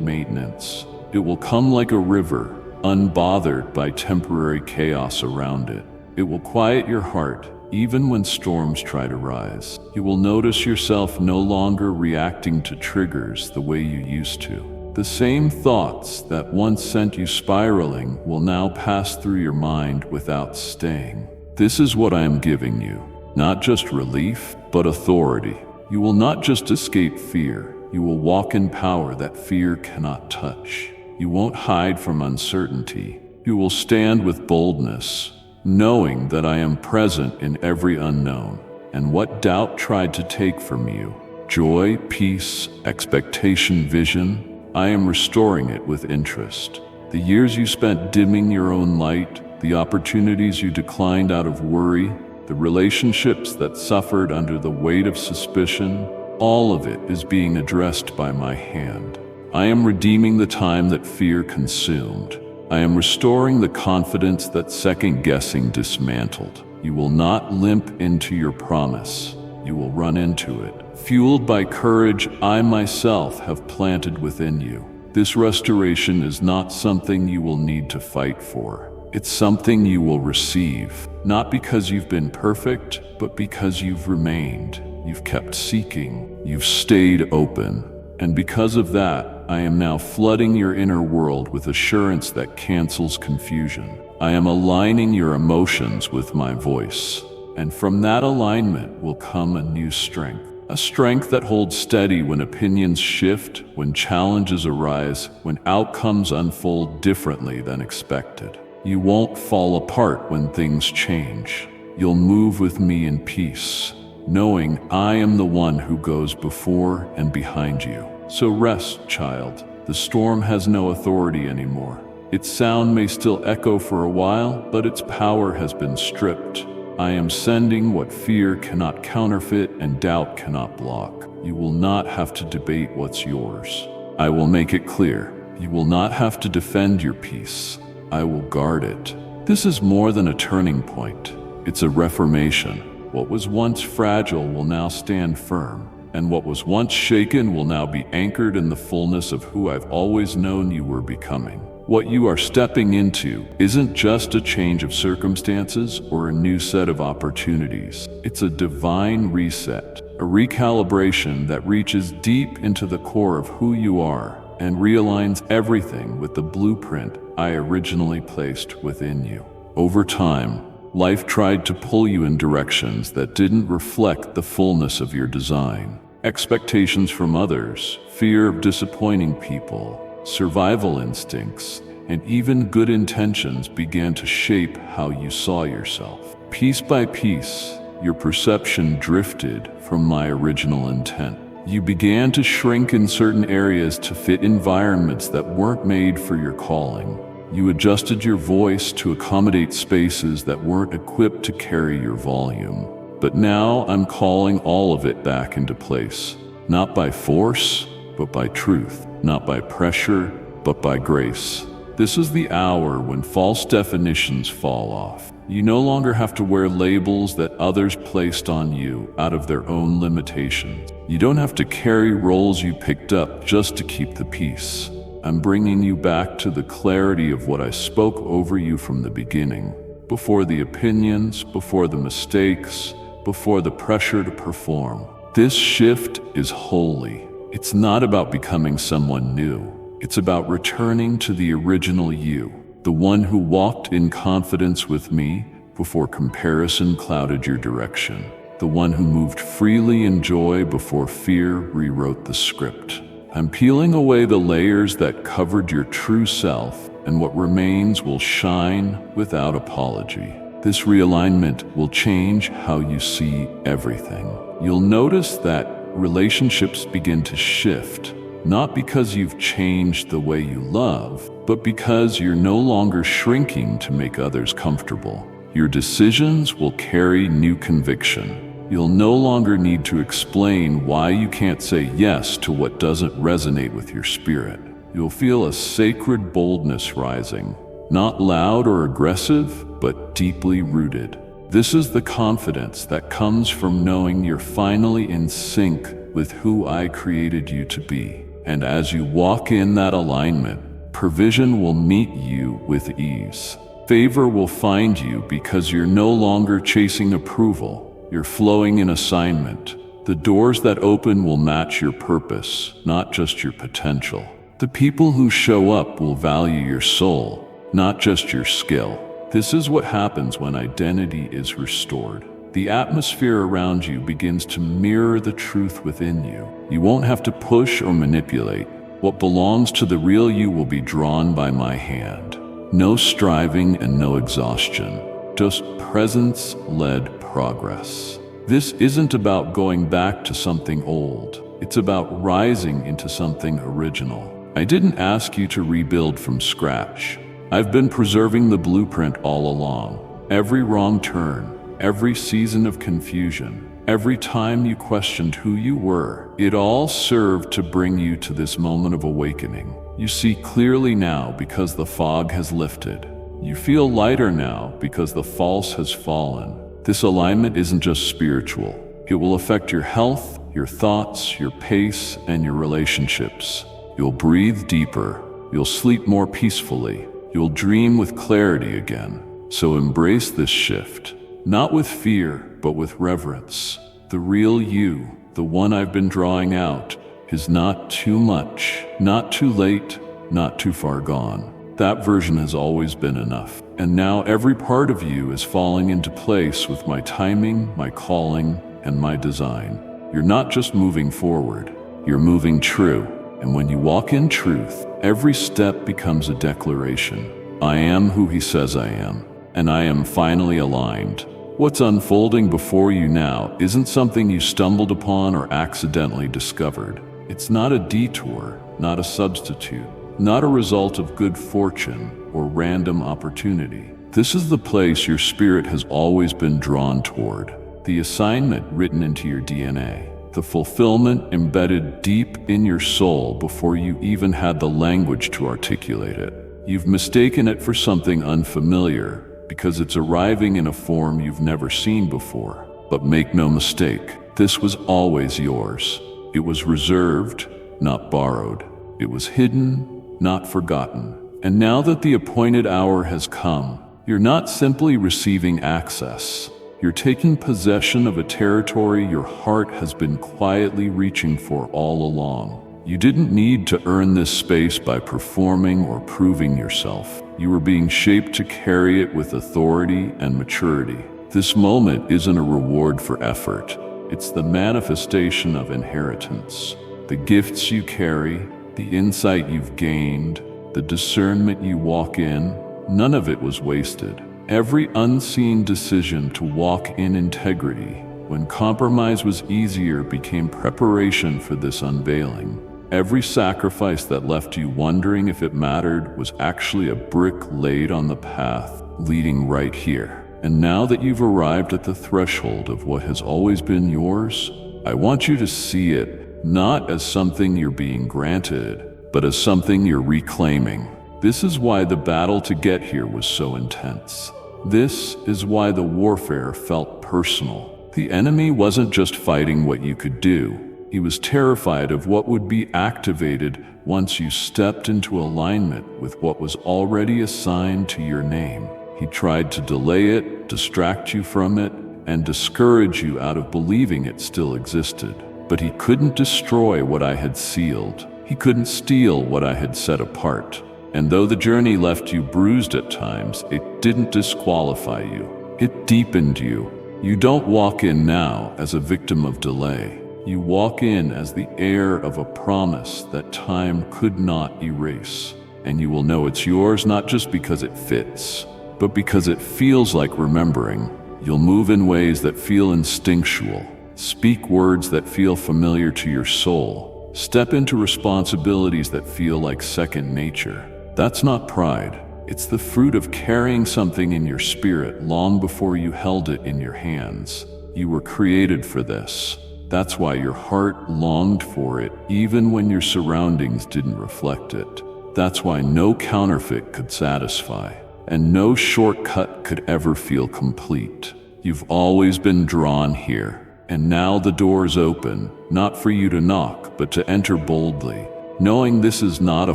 maintenance. It will come like a river, unbothered by temporary chaos around it. It will quiet your heart, even when storms try to rise. You will notice yourself no longer reacting to triggers the way you used to. The same thoughts that once sent you spiraling will now pass through your mind without staying. This is what I am giving you, not just relief, but authority. You will not just escape fear, you will walk in power that fear cannot touch. You won't hide from uncertainty. You will stand with boldness, knowing that I am present in every unknown. And what doubt tried to take from you, joy, peace, expectation, vision, I am restoring it with interest. The years you spent dimming your own light, the opportunities you declined out of worry, the relationships that suffered under the weight of suspicion, all of it is being addressed by my hand. I am redeeming the time that fear consumed. I am restoring the confidence that second-guessing dismantled. You will not limp into your promise. You will run into it. Fueled by courage I myself have planted within you. This restoration is not something you will need to fight for. It's something you will receive, not because you've been perfect, but because you've remained. You've kept seeking. You've stayed open. And because of that, I am now flooding your inner world with assurance that cancels confusion. I am aligning your emotions with my voice. And from that alignment will come a new strength. A strength that holds steady when opinions shift, when challenges arise, when outcomes unfold differently than expected. You won't fall apart when things change. You'll move with me in peace, knowing I am the one who goes before and behind you. So rest, child. The storm has no authority anymore. Its sound may still echo for a while, but its power has been stripped. I am sending what fear cannot counterfeit and doubt cannot block. You will not have to debate what's yours. I will make it clear. You will not have to defend your peace. I will guard it. This is more than a turning point. It's a reformation. What was once fragile will now stand firm, and what was once shaken will now be anchored in the fullness of who I've always known you were becoming. What you are stepping into isn't just a change of circumstances or a new set of opportunities. It's a divine reset, a recalibration that reaches deep into the core of who you are and realigns everything with the blueprint I originally placed within you. Over time, life tried to pull you in directions that didn't reflect the fullness of your design. Expectations from others, fear of disappointing people, survival instincts, and even good intentions began to shape how you saw yourself. Piece by piece, your perception drifted from my original intent. You began to shrink in certain areas to fit environments that weren't made for your calling. You adjusted your voice to accommodate spaces that weren't equipped to carry your volume. But now I'm calling all of it back into place, not by force, but by truth, not by pressure, but by grace. This is the hour when false definitions fall off. You no longer have to wear labels that others placed on you out of their own limitations. You don't have to carry roles you picked up just to keep the peace. I'm bringing you back to the clarity of what I spoke over you from the beginning, before the opinions, before the mistakes, before the pressure to perform. This shift is holy. It's not about becoming someone new. It's about returning to the original you, the one who walked in confidence with me before comparison clouded your direction, the one who moved freely in joy before fear rewrote the script. I'm peeling away the layers that covered your true self, and what remains will shine without apology. This realignment will change how you see everything. You'll notice that relationships begin to shift, not because you've changed the way you love, but because you're no longer shrinking to make others comfortable. Your decisions will carry new conviction. You'll no longer need to explain why you can't say yes to what doesn't resonate with your spirit. You'll feel a sacred boldness rising, not loud or aggressive, but deeply rooted. This is the confidence that comes from knowing you're finally in sync with who I created you to be. And as you walk in that alignment, provision will meet you with ease. Favor will find you because you're no longer chasing approval. You're flowing in assignment. The doors that open will match your purpose, not just your potential. The people who show up will value your soul, not just your skill. This is what happens when identity is restored. The atmosphere around you begins to mirror the truth within you. You won't have to push or manipulate. What belongs to the real you will be drawn by my hand. No striving and no exhaustion, just presence-led progress. This isn't about going back to something old. It's about rising into something original. I didn't ask you to rebuild from scratch. I've been preserving the blueprint all along. Every wrong turn, every season of confusion, every time you questioned who you were, it all served to bring you to this moment of awakening. You see clearly now because the fog has lifted. You feel lighter now because the false has fallen. This alignment isn't just spiritual. It will affect your health, your thoughts, your pace, and your relationships. You'll breathe deeper. You'll sleep more peacefully. You'll dream with clarity again. So embrace this shift, not with fear, but with reverence. The real you, the one I've been drawing out, is not too much, not too late, not too far gone. That version has always been enough. And now every part of you is falling into place with my timing, my calling, and my design. You're not just moving forward, you're moving true. And when you walk in truth, every step becomes a declaration. I am who he says I am, and I am finally aligned. What's unfolding before you now isn't something you stumbled upon or accidentally discovered. It's not a detour, not a substitute, not a result of good fortune or random opportunity. This is the place your spirit has always been drawn toward, the assignment written into your DNA. The fulfillment embedded deep in your soul before you even had the language to articulate it. You've mistaken it for something unfamiliar because it's arriving in a form you've never seen before. But make no mistake, this was always yours. It was reserved, not borrowed. It was hidden, not forgotten. And now that the appointed hour has come, you're not simply receiving access. You're taking possession of a territory your heart has been quietly reaching for all along. You didn't need to earn this space by performing or proving yourself. You were being shaped to carry it with authority and maturity. This moment isn't a reward for effort. It's the manifestation of inheritance. The gifts you carry, the insight you've gained, the discernment you walk in, none of it was wasted. Every unseen decision to walk in integrity, when compromise was easier, became preparation for this unveiling. Every sacrifice that left you wondering if it mattered was actually a brick laid on the path leading right here. And now that you've arrived at the threshold of what has always been yours, I want you to see it not as something you're being granted, but as something you're reclaiming. This is why the battle to get here was so intense. This is why the warfare felt personal. The enemy wasn't just fighting what you could do. He was terrified of what would be activated once you stepped into alignment with what was already assigned to your name. He tried to delay it, distract you from it, and discourage you out of believing it still existed. But he couldn't destroy what I had sealed. He couldn't steal what I had set apart. And though the journey left you bruised at times, it didn't disqualify you. It deepened you. You don't walk in now as a victim of delay. You walk in as the heir of a promise that time could not erase. And you will know it's yours not just because it fits, but because it feels like remembering. You'll move in ways that feel instinctual, speak words that feel familiar to your soul, step into responsibilities that feel like second nature. That's not pride. It's the fruit of carrying something in your spirit long before you held it in your hands. You were created for this. That's why your heart longed for it even when your surroundings didn't reflect it. That's why no counterfeit could satisfy, and no shortcut could ever feel complete. You've always been drawn here, and now the door's open, not for you to knock, but to enter boldly, knowing this is not a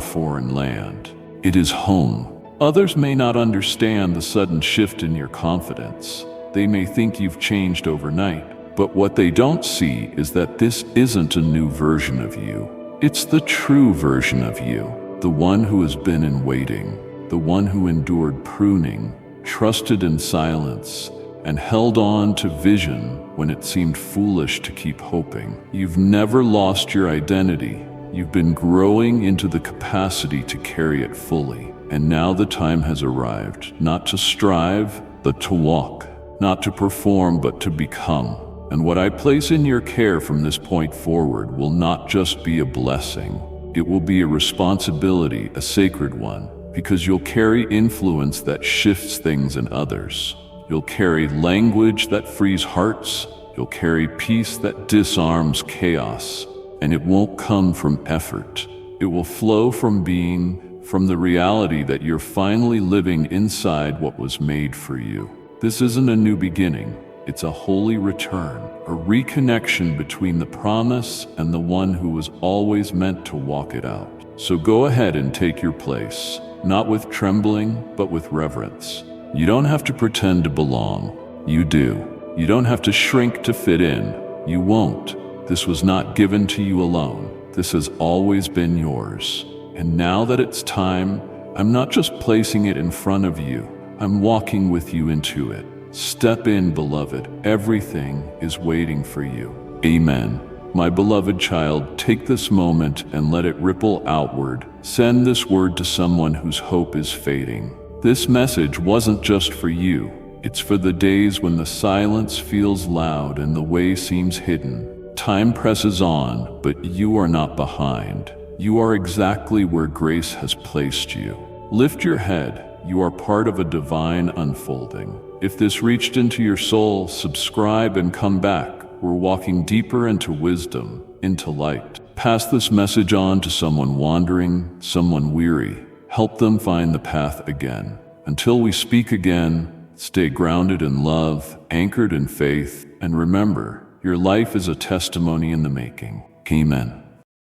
foreign land. It is home. Others may not understand the sudden shift in your confidence. They may think you've changed overnight, but what they don't see is that this isn't a new version of you. It's the true version of you, the one who has been in waiting, the one who endured pruning, trusted in silence, and held on to vision when it seemed foolish to keep hoping. You've never lost your identity. You've been growing into the capacity to carry it fully. And now the time has arrived, not to strive, but to walk, not to perform, but to become. And what I place in your care from this point forward will not just be a blessing. It will be a responsibility, a sacred one, because you'll carry influence that shifts things in others. You'll carry language that frees hearts. You'll carry peace that disarms chaos. And it won't come from effort. It will flow from being, from the reality that you're finally living inside what was made for you. This isn't a new beginning. It's a holy return, a reconnection between the promise and the one who was always meant to walk it out. So go ahead and take your place, not with trembling, but with reverence. You don't have to pretend to belong. You do. You don't have to shrink to fit in. You won't. This was not given to you alone. This has always been yours. And now that it's time, I'm not just placing it in front of you. I'm walking with you into it. Step in, beloved. Everything is waiting for you. Amen. My beloved child, take this moment and let it ripple outward. Send this word to someone whose hope is fading. This message wasn't just for you. It's for the days when the silence feels loud and the way seems hidden. Time presses on, but you are not behind. You are exactly where grace has placed you. Lift your head. You are part of a divine unfolding. If this reached into your soul, subscribe and come back. We're walking deeper into wisdom, into light. Pass this message on to someone wandering, someone weary. Help them find the path again. Until we speak again, stay grounded in love, anchored in faith, and remember, your life is a testimony in the making. Amen.